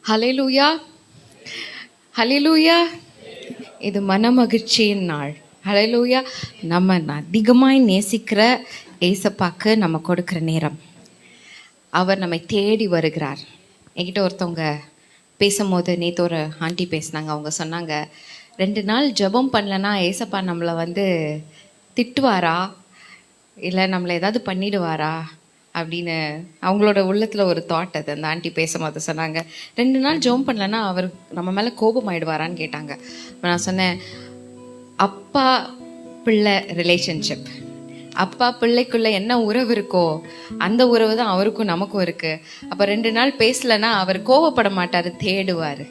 ஹல்லேலூயா, ஹல்லேலூயா. இது மனமகிழ்ச்சியின் நாள். ஹல்லேலூயா. நம்ம அதிகமாய் நேசிக்கிற ஏசப்பாக்கு நம்ம கொடுக்குற நேரம். அவர் நம்மை தேடி வருகிறார். என்கிட்ட ஒருத்தவங்க பேசும்போது நேற்று ஒரு ஆண்டி பேசினாங்க. அவங்க சொன்னாங்க, 2 நாள் ஜெபம் பண்ணலன்னா ஏசப்பா நம்மளை திட்டுவாரா, இல்லை நம்மளை ஏதாவது பண்ணிடுவாரா அப்படின்னு அவங்களோட உள்ளத்தில் ஒரு தாட். அது அந்த ஆண்டி பேசும்போது சொன்னாங்க, 2 நாள் ஜெபம் பண்ணலன்னா அவர் நம்ம மேலே கோபம் ஆயிடுவாரான்னு கேட்டாங்க. நான் சொன்னேன், அப்பா பிள்ளை ரிலேஷன்ஷிப், அப்பா பிள்ளைக்குள்ள என்ன உறவு இருக்கோ அந்த உறவு தான் அவருக்கும் நமக்கும் இருக்கு. அப்போ 2 நாள் பேசலைன்னா அவர் கோவப்பட மாட்டார், தேடுவார்.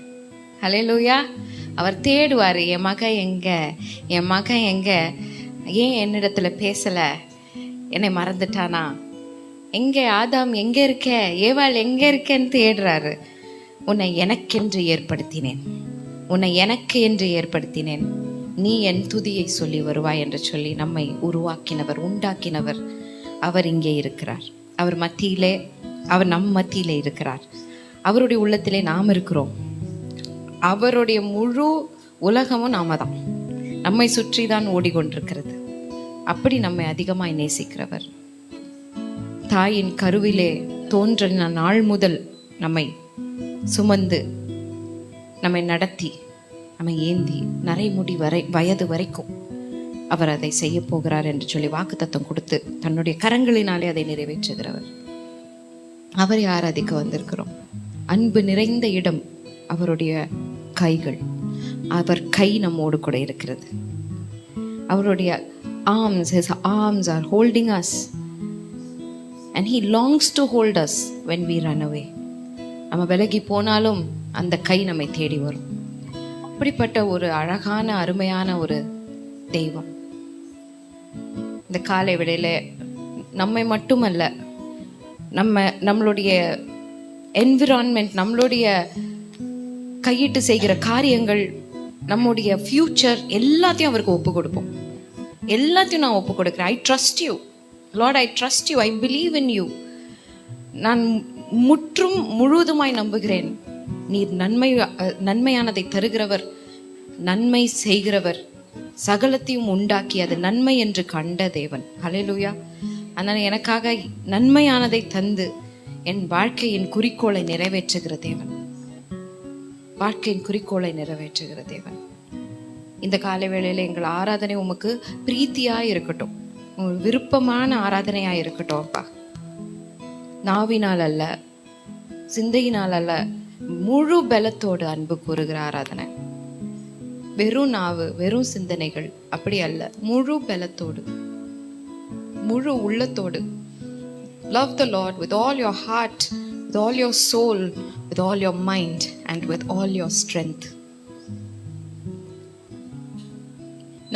ஹல்லேலூயா. அவர் தேடுவார். என் மகன் எங்க, என் மகன் எங்க, ஏன் என்னிடத்துல பேசலை, என்னை மறந்துட்டானா, எங்கே ஆதாம் எங்கே இருக்க, ஏவாள் எங்கே இருக்கேன்னு தேடுறாரு. உன்னை எனக்கென்று ஏற்படுத்தினேன், உன்னை எனக்கு என்று ஏற்படுத்தினேன், நீ என் துதியை சொல்லி வருவாய் என்று சொல்லி நம்மை உருவாக்கினவர், உண்டாக்கினவர் அவர் இங்கே இருக்கிறார். அவர் மத்தியிலே, அவர் நம் மத்தியிலே இருக்கிறார். அவருடைய உள்ளத்திலே நாம் இருக்கிறோம். அவருடைய முழு உலகமும் நாம தான், நம்மை சுற்றி தான் ஓடிக்கொண்டிருக்கிறது. அப்படி நம்மை அதிகமாய் நேசிக்கிறவர். தாயின் கருவிலே தோன்றின நாள் முதல் நம்மை சுமந்து, நம்மை நடத்தி, நம்மை ஏந்தி நரைமுடி வயது வரைக்கும் அவர் அதை செய்ய போகிறார் என்று சொல்லி வாக்குத்தத்தம் கொடுத்து தன்னுடைய கரங்களினாலே அதை நிறைவேற்றுகிறவர். அவரை ஆராதிக்க வந்திருக்கிறோம். அன்பு நிறைந்த இடம் அவருடைய கைகள். அவர் கை நம்மோடு கூட இருக்கிறது. அவருடைய his arms are holding us and he longs to hold us when we run away. நம்ம விலகி போனாலும் அந்த கை நம்மை தேடி வரும். அப்படிப்பட்ட ஒரு அழகான அருமையான ஒரு தெய்வம். இந்த காலை வேளையில நம்மை மட்டுமல்ல, நம்மளுடைய என்விரான்மெண்ட், நம்மளுடைய கையிட்டு செய்கிற காரியங்கள், நம்முடைய ஃபியூச்சர் எல்லாத்தையும் அவருக்கு ஒப்பு கொடுப்போம். எல்லாத்தையும் நான் ஒப்பு கொடுக்குறேன். I trust you Lord, I trust you, I believe in you. நான் முற்றும் முழுவதுமாய் நம்புகிறேன். நீர் நன்மையானதை தருகிறவர், நன்மை செய்கிறவர், சகலத்தையும் உண்டாக்கி அது நன்மை என்று கண்ட தேவன். ஹல்லேலூயா. அதனால எனக்காக நன்மையானதை தந்து என் வாழ்க்கையின் குறிக்கோளை நிறைவேற்றுகிற தேவன், வாழ்க்கையின் குறிக்கோளை நிறைவேற்றுகிற தேவன். இந்த காலை வேளையில எங்கள் ஆராதனை உமக்கு பிரீத்தியாய் இருக்கட்டும், உங்களுக்கு விருப்பமான ஆராதனையாய் இருக்கட்டும் அப்பா. நாவினால் அல்ல, சிந்தையினால் அல்ல, முழு பலத்தோடு அன்பு கூறுகிற ஆராதனை. வெறும் நாவு, வெறும் சிந்தனைகள் அப்படி அல்ல, முழு பலத்தோடு, முழு உள்ளத்தோடு. Love the Lord with all your heart, with all your soul, with all your mind and with all your strength.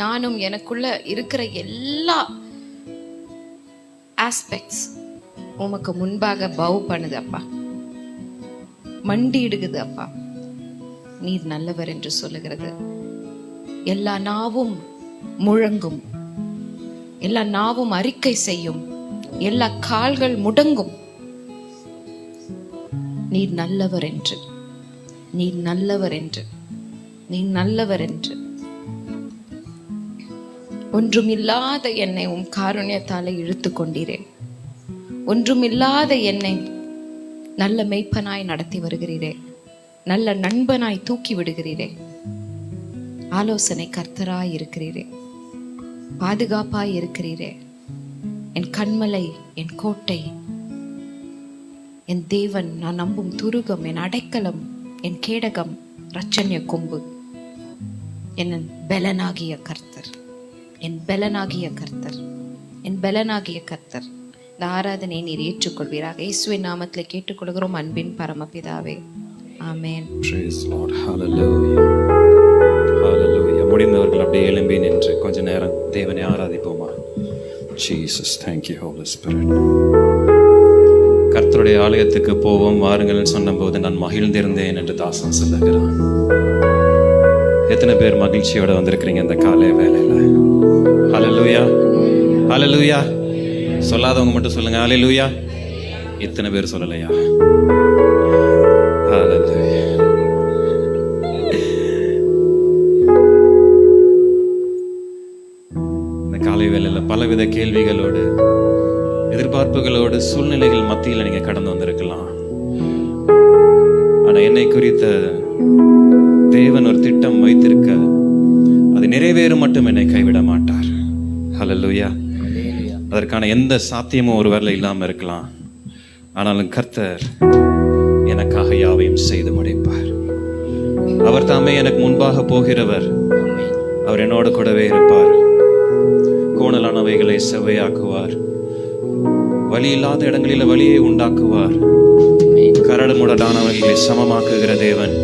நானும் எனக்குள்ள இருக்கிற எல்லா ஆஸ்பெக்ட்ஸ் உமக்கு முன்பாக பவ் பண்ணுது அப்பா, மண்டியிடுகிறது அப்பா. நீர் நல்லவர் என்று சொல்லுகிறது. எல்லா நாவும் முழங்கும், எல்லா நாவும் அறிக்கை செய்யும், எல்லா கால்கள் முடங்கும், நீர் நல்லவர் என்று, நீர் நல்லவர் என்று, நீர் நல்லவர் என்று. ஒன்றுமில்லாத என்னை உம் காருண்யத்தாலே இழுத்து கொண்டீரே. ஒன்றுமில்லாத என்னை நல்ல மெய்ப்பனாய் நடத்தி வருகிறீரே, நல்ல நண்பனாய் தூக்கி விடுகிறீரே, ஆலோசனை கர்த்தராய் இருக்கிறீரே, பாதுகாப்பாய் இருக்கிறீரே, என் கண்மலை, என் கோட்டை, என் தேவன், நான் நம்பும் துருகம், என் அடைக்கலம், என் கேடகம், இரட்சண்ய கொம்பு, என் பலனாகிய கர்த்தர், என் பலனாகிய கர்த்தர், என் பலனாகிய கர்த்தர். இந்த ஆராதனையை நீர் ஏற்றுக்கொள்வீராக. இயேசுவின் நாமத்தில் கேட்டுக்கொள்கிறோம் அன்பின் பரமபிதாவே, ஆமென். Praise Lord. Hallelujah. Hallelujah. முடிந்தவர்கள் அப்படியே எழும்பி நின்று கொஞ்ச நேரம் தேவனை ஆராதிப்போமா? Jesus, thank you Holy Spirit. கர்த்தருடைய ஆலயத்துக்கு போவோம் வாருங்கள் சொன்னபோது நான் மகிழ்ந்திருந்தேன் என்று தாசன் சொல்லுகிறான். எத்தனை பேர் மகிழ்ச்சியோட வந்திருக்கிறீங்க இந்த காலை வேளையில? ஹல்லேலூயா, ஹல்லேலூயா. சொல்லாதவங்க மட்டும் சொல்லுங்க ஹல்லேலூயா. இத்தனை பேர் சொல்லலையா? ஹல்லேலூயா. மத்தியில் நீங்க கடந்து வந்திருக்கலாம். ஆனா என்னை குறித்த தேவன் ஒரு திட்டம் வைத்திருக்க, அது நிறைவேறும் மட்டும் என்னை கைவிட மாட்டார். ஹல்லேலூயா. அதற்கான எந்த சாத்தியமும் ஒருவேளை இல்லாம இருக்கலாம். ஆனாலும் கர்த்தர் எனக்காக யாவையும் செய்து முடிப்பார். அவர் தாமே எனக்கு முன்பாக போகிறவர். அவர் என்னோடு கூடவே இருப்பார். கோணலானவைகளை செவ்வையாக்குவார். வழி இல்லாத இடங்களில் வழியை உண்டாக்குவார். கரடுமுரடானவைகளை சமமாக்குகிற தேவன்,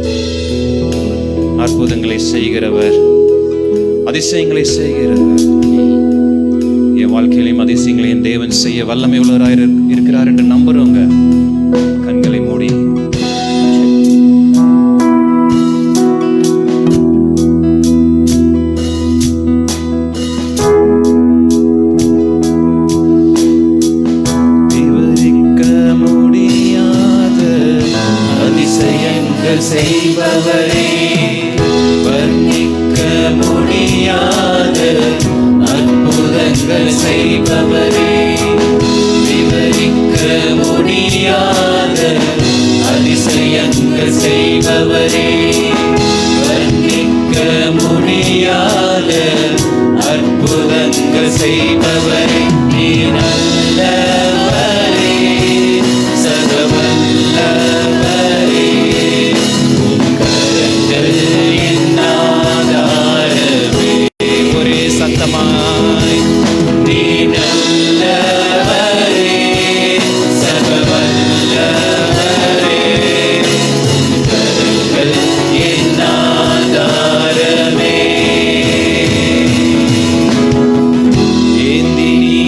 அற்புதங்களை செய்கிறவர், அதிசயங்களை செய்கிறவர். என் வாழ்க்கையிலையும் அதிசயங்களை என் தேவன் செய்ய வல்லமை உள்ளவராய் இருக்கிறார் என்று நம்புறவங்க கண்களை மூடி செய்பவரே, வர்ணிக்க முடியாத அற்புதங்கள் செய்பவரே, விவரிக்க முடியாத அதிசயங்கள் செய்பவரே, வர்ணிக்க முடியாத அற்புதங்கள் செய்பவரே, நீ நல்லவரே, சர்வவல்லவரே, ஒரே சத்தமாய் நீ நல்லவரே, சர்வவல்லவரே, கரங்கள் என் ஆதாரமே. ஏந்தி நீ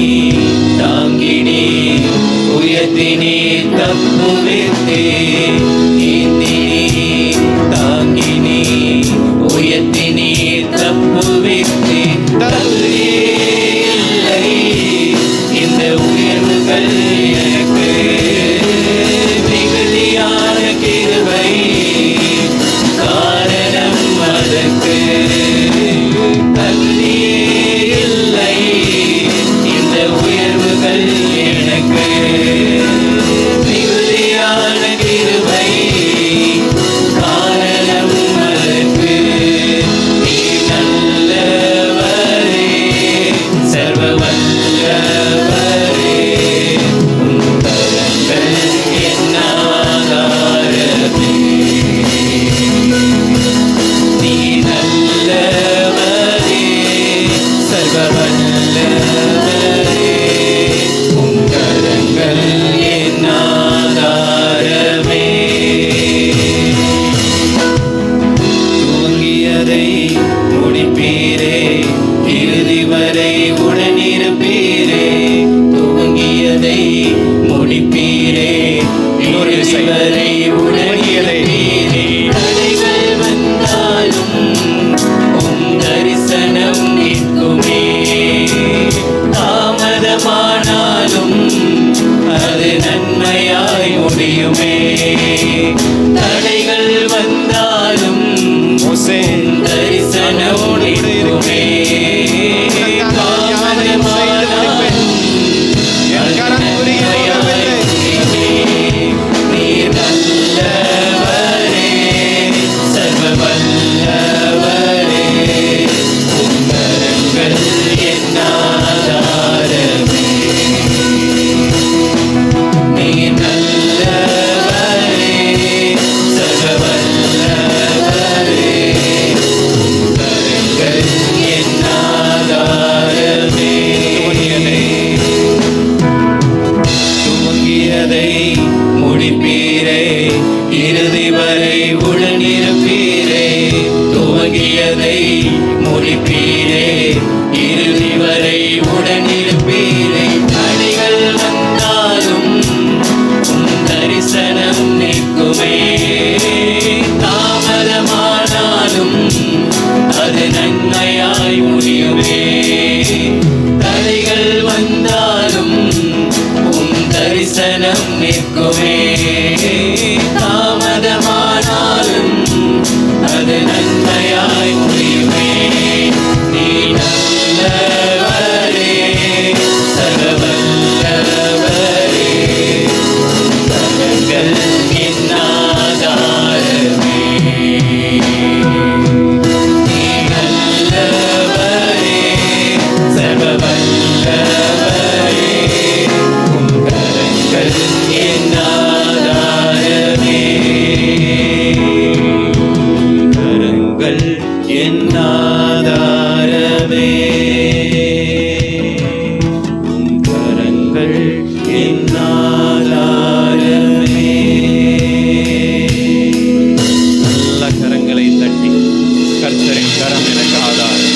கர்த்தரின் கரம் எனக்கு ஆதாரம்.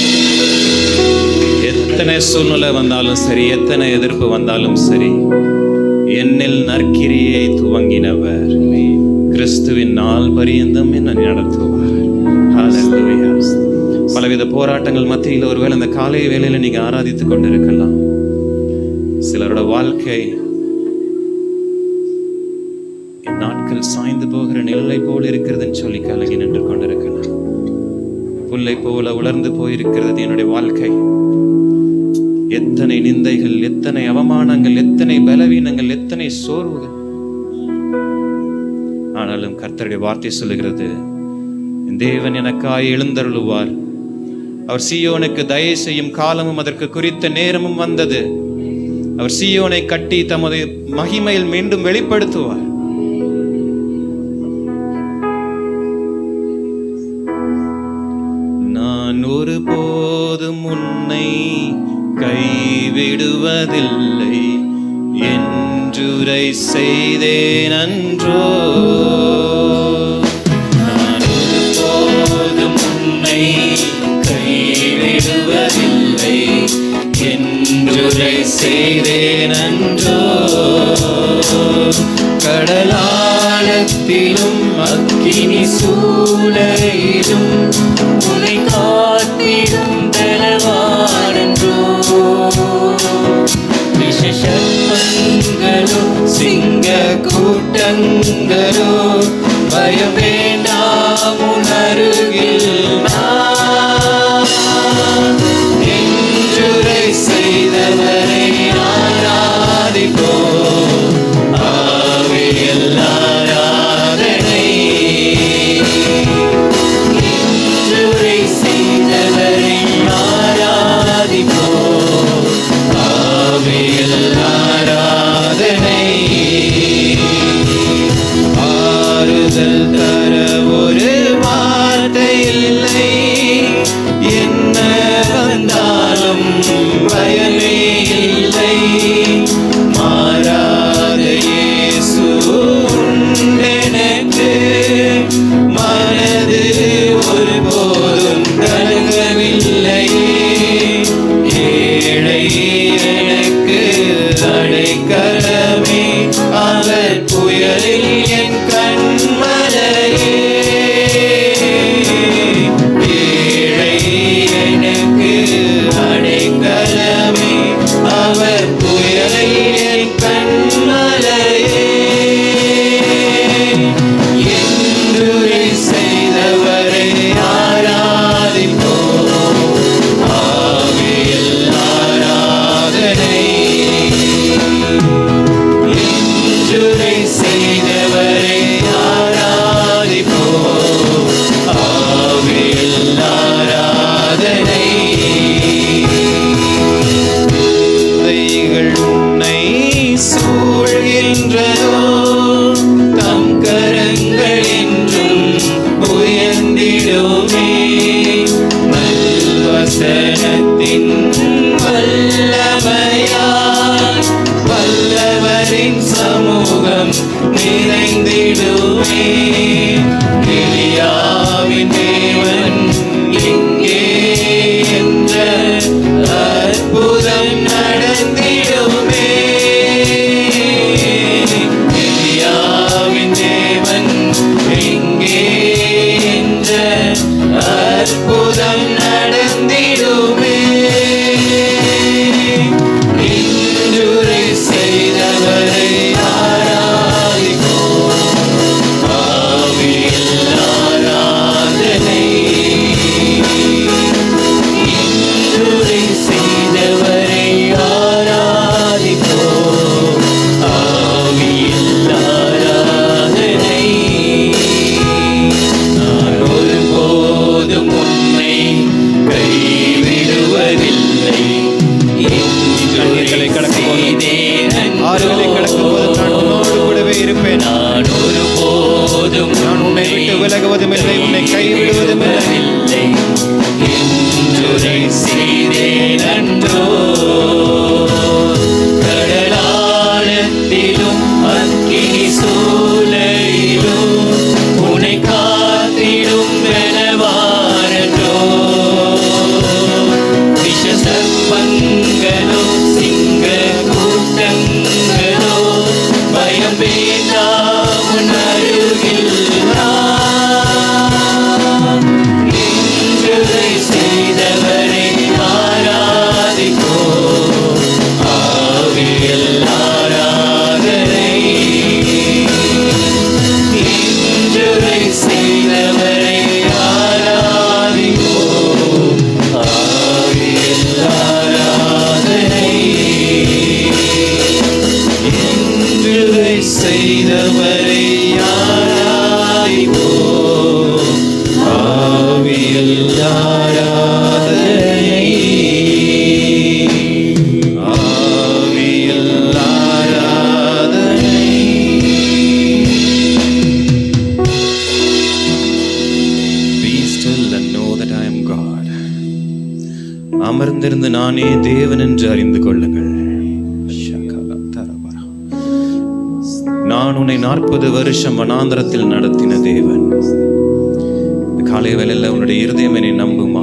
எத்தனை சூழ்நிலை வந்தாலும் சரி, எத்தனை எதிர்ப்பு வந்தாலும் சரி, என்னில் நற்கிரியை துவங்கினவர் கிறிஸ்துவின் நாள் பரியந்தம் என்னை நடத்துவார். ஹல்லேலூயா. பலவித போராட்டங்கள் மத்தியில் ஒருவேளை இந்த காலை வேளையில நீங்க ஆராதித்துக் கொண்டிருக்கலாம். சிலரோட வாழ்க்கை என் நாட்கள் சாய்ந்து போகிற நிழலை போல் இருக்கிறதுன்னு சொல்லி கலங்கி நின்று கொண்டிருக்கலாம். புல்லை போல உலர்ந்து போயிருக்கிறது என்னுடைய வாழ்க்கை. எத்தனை நிந்தைகள், எத்தனை அவமானங்கள், எத்தனை பலவீனங்கள், எத்தனை சோர்வுகள். ஆனாலும் கர்த்தருடைய வார்த்தை சொல்லுகிறது, தேவன் எனக்காய் எழுந்தருளுவார். அவர் சீயோனுக்கு தயை செய்யும் காலமும் அதற்கு குறித்த நேரமும் வந்தது. அவர் சீயோனை கட்டி தமது மகிமையில் மீண்டும் வெளிப்படுத்துவார். நான் ஒருபோதும் உன்னை கைவிடுவதில்லை என்றுரை செய்தேன் அன்றோ. நான் ஒருபோதும் உன்னை கைவிடுவதில்லை என்றுரை செய்தேன் அன்றோ. கடலாழத்திலும் அக்கினி சூளையிலும் உன்னை காத்திடும் பலவானன்றோ. விஷசர்ப்பங்களோ சிங்க கூட்டங்களோ பயம் வேண்டாம் உன் அருகில் நான். என்றுரை செய்தவரை ஆராதிப்போம், ஆவியில் ஆராதனை. என்றுரை செய்தவரை ஆராதிப்போம், ஆவியில் ஆராதனை. ஆறுதல் தர ஒரு வார்த்தை இல்லை, என்ன வந்தாலும் பயமே இல்லை. மாறாத இயேசு உண்டெனக்கு, மனது ஒருபோதும் கலங்கவில்லையே. ஏழை எனக்கு அடைக்கலமே, அவர் புயலில் என் கண்மலையே. ஏழை எனக்கு அடைக்கலமே, அவர் புயலில் என் கண்மலையே. என்றுரை செய்தவரை ஆராதிப்போம், ஆவியில் ஆராதனை. என்றுரை செய்தவரை ஆராதிப்போம், ஆவியில் ஆராதனை. தைகள் உன்னை சூழ்கின்றதோ, தம் கரங்கள் என்றும் உயர்ந்திடுமே. வசனத்தின் வல்லமையால் வல்லவரின் சமூகம் நிறைந்திடுமே. எலியாவின் தேவன் எங்கே என்ற அற்புதம் நடந்திடுமே. எலியாவின் தேவன் எங்கே என்ற அற்புதம் நடந்திடுமே. என்றுரை செய்தவரை ஆராதிப்போம், ஆவியில் ஆராதனை. என்றுரை செய்தவரை ஆராதிப்போம், ஆவியில் ஆராதனை. நான் ஒருபோதும் உன்னை கைவிடுவதில்லை. கண்ணீர்களை கடக்கும் போது, செய்தேன் ஆறுகளை கடக்கும் போது நான் உன்னோடு கூடவே இருப்பேன். நான் ஒருபோதும் நான் உன்னை விட்டு விலகுவதும் இல்லை, உன்னை கைவிடுவதும் இல்லை. என்றுரை செய்தேன் அன்றோ. கடலாழத்திலும் அக்கினி சூளையிலும் உன்னை காத்திடும் பலவானன்றோ. ஆராதனை ஆவியில் ஆராதனை. Be still and know that I am God. அமர்ந்திருந்து நானே தேவன் என்று அறிந்து கொள்ளுங்கள். நான் உன்னை 40 வருஷம் வனாந்தரத்தில் நடத்தின தேவன். காலை வேளையில உன்னுடைய இருதயம் என்னை நம்புமா?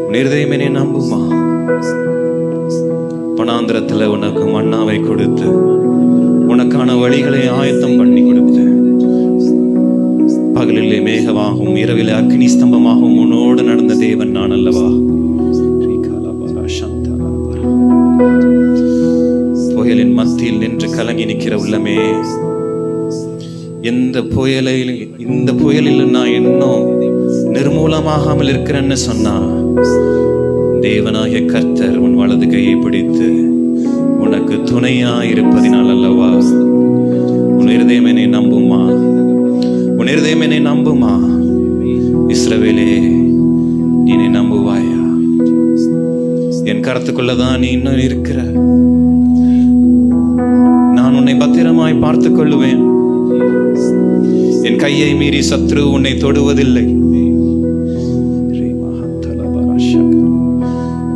உன் இருதயம் என்னை நம்புமா? வனாந்தரத்துல உனக்கு மன்னாவை கொடுத்து உனக்கான வழிகளை ஆயத்தம் பண்ணி கொடுத்து பகலிலே மேகமாகவும் இரவிலே அக்னி ஸ்தம்பமாகவும் உன்னோடு நடந்த தேவன் நான் அல்லவா? புயலின் மத்தியில் நின்று கலங்கி நிற்கிற உள்ளமே, இந்த புயலில் நான் இன்னும் நிர்மூலமாகாமல் இருக்கிறேன்னு சொன்னா, தேவனாகிய கர்த்தர் உன் வலது கையை பிடித்து உனக்கு துணையா இருப்பதினால் அல்லவா? உன் இருதயம் என்னை நம்புமா? உன் இருதயம் என்னை நம்புமா? இஸ்ரவேலே, நீ என்னை நம்புவாயா? என் கரத்துக்குள்ளதான் நீ இன்னும் இருக்கிற. நான் உன்னை பத்திரமாய் பார்த்துக் கொள்ளுவேன். என் கையை மீறி சத்ரு உன்னை தொடுவதில்லை.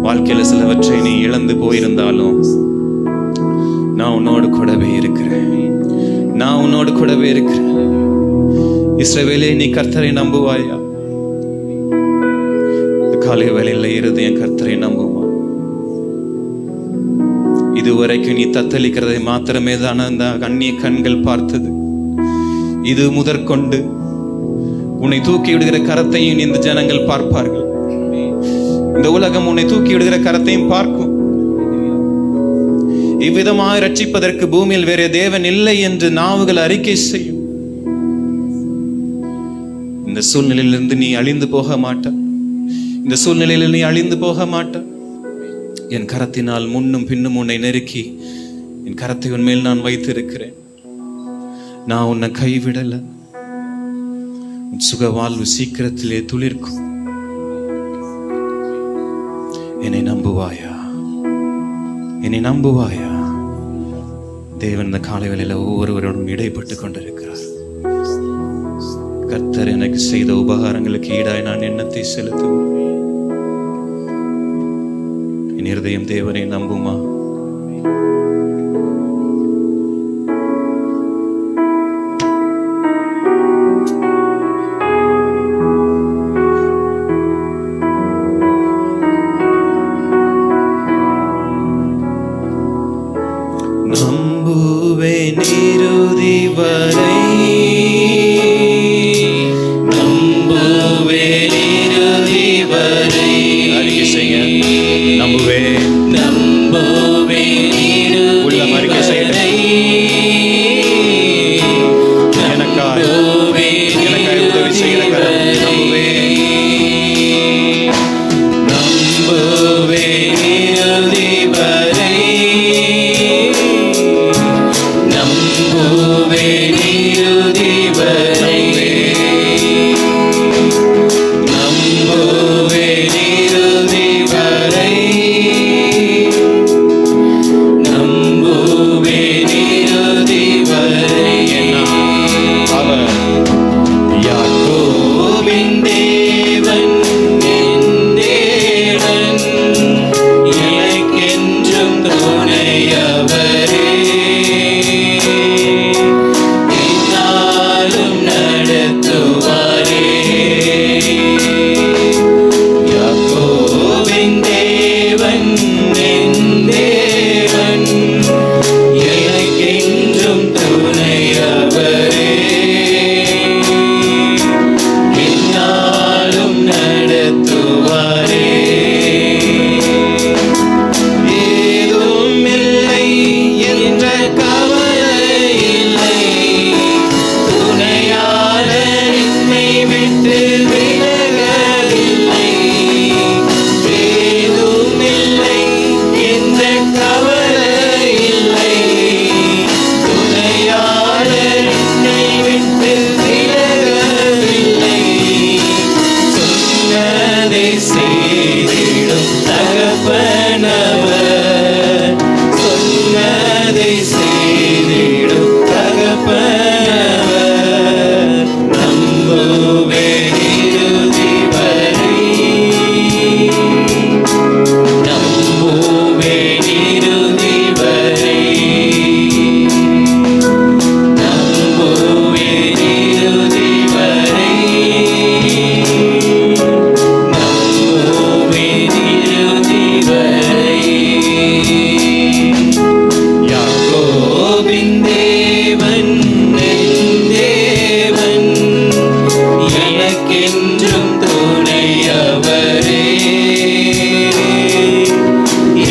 வாழ்க்கையில சிலவற்றை நீ இழந்து போயிருந்தாலும் நான் உன்னோடு கூடவே இருக்கிறேன். நான் உன்னோடு கூடவே இருக்கிறேன். இஸ்ரவேலே, நீ கர்த்தரை நம்புவாயா? காலை வேளையில இருதயம் கர்த்தரை நம்புமா? இதுவரைக்கும் நீ தத்தளிக்கிறதை மாத்திரமே தான் அந்த அந்நிய கண்கள் பார்த்தது. இது முதற்கொண்டு உன்னை தூக்கி விடுகிற கரத்தையும் இந்த ஜனங்கள் பார்ப்பார்கள். இந்த உலகம் உன்னை தூக்கி விடுகிற கரத்தையும் பார்க்கும். இவ்விதமாக ரட்சிப்பதற்கு பூமியில் வேற தேவன் இல்லை என்று நாவுகள் அறிக்கை செய்யும். இந்த சூழ்நிலையிலிருந்து நீ அழிந்து போக மாட்ட. இந்த சூழ்நிலையில் நீ அழிந்து போக மாட்ட. என் கரத்தினால் முன்னும் பின்னும் உன்னை நெருக்கி என் கரத்தை உன்மேல் நான் வைத்திருக்கிறேன். நான் உன்னை கைவிடல. உன் சுக வாழ்வு சீக்கிரத்திலே துளிர்க்கும். என்னை நம்புவாயா? என்னை நம்புவாயா? தேவன் இந்த காலை வேளையில ஒவ்வொருவரோடும் இடைப்பட்டு கொண்டிருக்கிறார். கர்த்தர் எனக்கு செய்த உபகாரங்களுக்கு ஈடாய் நான் எண்ணத்தை செலுத்துவேன். என் இருதயம் தேவனை நம்புமா? நம்புவேன் இறுதி வரை, நம்புவேன் இறுதி வரை. அறிக்கை செய்ய. நம்புவேன், நம்புவேன் நம்புவேன் இறுதி வரை. நம்புவேன் இறுதி வரை. நம்புவேன் இறுதி வரை. நம்புவேன் இறுதி வரை. யாக்கோபின் தேவன் என் தேவன், எனக்கென்றும் துணையவரே.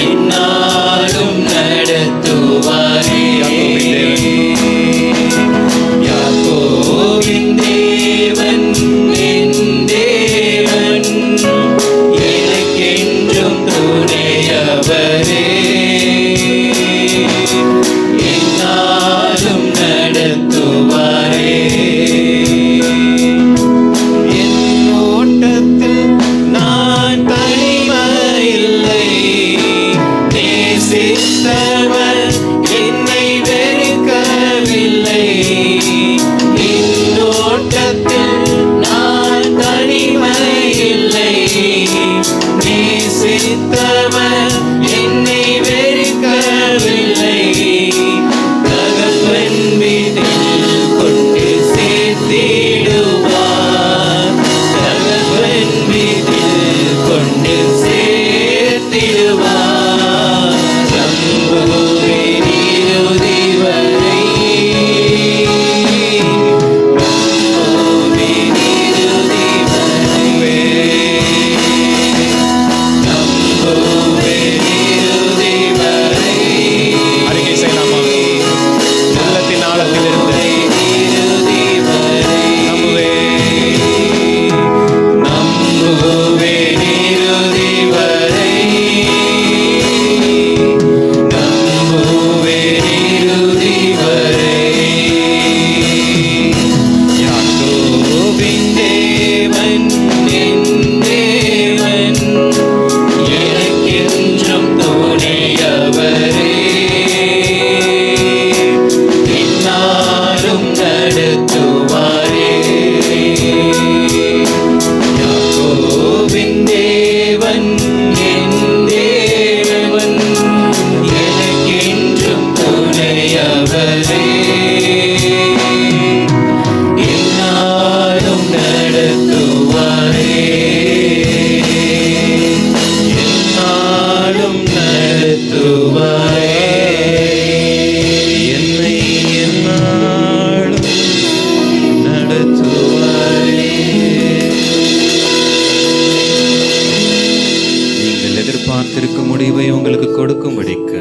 என்னாலும் நடத்துவாரே. யாக்கோபின் தேவன் என் தேவன், எனக்கென்றும் துணையவரே. என்னாலும் நடத்துவாரே. என் ஓட்டத்தில் நான் தனிமையில்லை. நேசித்தவர் என்னை வெறுக்கவில்லை. என் ஓட்டத்தில் நான் தனிமையில்லை. நேசித்தவர் என்னை வெறுக்கவில்லை. தகப்பன் வீட்டில் கொண்டு சேர்த்திடுவார். தகப்பன் வீட்டில் கொண்டு சேர்த்திடுவார். நம்புவேன் இறுதி வரை. நம்புவேன் இறுதி வரை. நம்புவேன் இறுதி வரை. அறிக்கை செய்யலாமா? உள்ளத்தின் ஆழத்திலிருந்து இறுதி வரை. நம்புவேன் இறுதி வரை. நம்புவேன் இறுதி வரை. யாக்கோபின் தேவன் என் தேவன், எனக்கென்றும் துணையவரே. என்னாலும் நடத்துவாரே. யாக்கோபின் தேவன் என் தேவன், எனக்கென்றும் துணையவரே. என்னாலும் நடத்துவாரே. என்னாலும் நடத்துவாரே. என்னை என்னாலும் நடத்துவாரே. நீங்கள் எதிர்பார்த்திருக்கும் முடிவை உங்களுக்கு கொடுக்கும்படிக்கு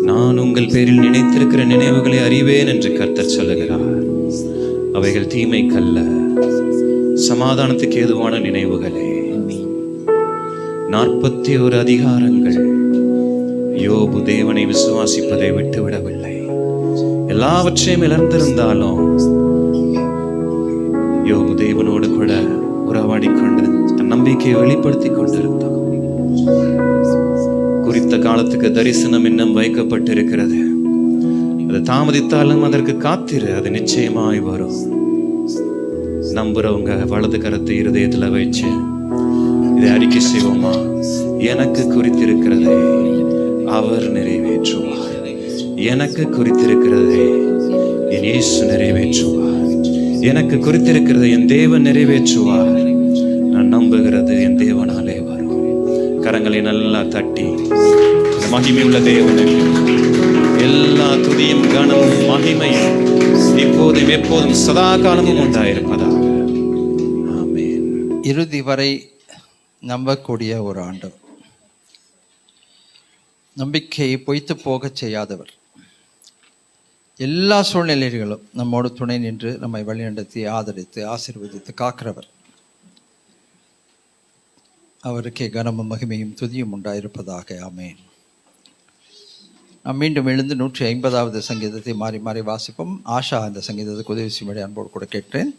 நான் உங்கள் பேரில் நினைத்திருக்கிற நினைவுகளை அறிவேன் என்று கர்த்தர் சொல்லுகிறார். அவைகள் தீமைக்கல்ல, சமாதானத்துக்கு ஏதுவான நினைவுகளே. 41 அதிகாரங்கள் யோபு தேவனை விசுவாசிப்பதை விட்டுவிடவில்லை. எல்லாவற்றையும் இழந்திருந்தாலும் யோபு தேவனோடு கூட உறவாடி கொண்டு தன் நம்பிக்கையை வெளிப்படுத்தி கொண்டிருந்தான். குறித்த காலத்துக்கு தரிசனம் இன்னும் வைக்கப்பட்டிருக்கிறது. அது தாமதித்தாலும் அதற்கு காத்திரு, அது நிச்சயமாய் வரும். நம்புறவங்க வலது கரத்தை இருதயத்துல வச்சு இதை அறிக்கை செய்வோமா? எனக்கு குறித்திருக்கிறதை அவர் நிறைவேற்றுவார். எனக்கு குறித்திருக்கிறதை என் இயேசு நிறைவேற்றுவார். எனக்கு குறித்திருக்கிறதை என் தேவன் நிறைவேற்றுவார். நான் நம்புகிறது என் தேவனாலே வரும். கரங்களை நல்லா தட்டி மகிமை உள்ள தேவனுக்கு எல்லா துதியும் கனமும் மகிமையும் இப்போதும் எப்போதும் சதா காலமும் உண்டாயிருப்பதாக. ஆமென். இறுதி வரை நம்பக்கூடிய ஒரு ஆண்டவர், நம்பிக்கையை பொய்த்து போகச் செய்யாதவர், எல்லா சூழ்நிலைகளும் நம்மோடு துணை நின்று நம்மை வழிநடத்தி ஆதரித்து ஆசீர்வதித்து காக்கிறவர். அவருக்கே கனமும் மகிமையும் துதியும் உண்டாயிருப்பதாக. ஆமென். நாம் மீண்டும் எழுந்து 150வது சங்கீதத்தை மாறி மாறி வாசிப்போம். ஆஷா அந்த சங்கீதத்துக்கு உதவி செய்யும்படி அன்போடு கூட கேட்டேன்.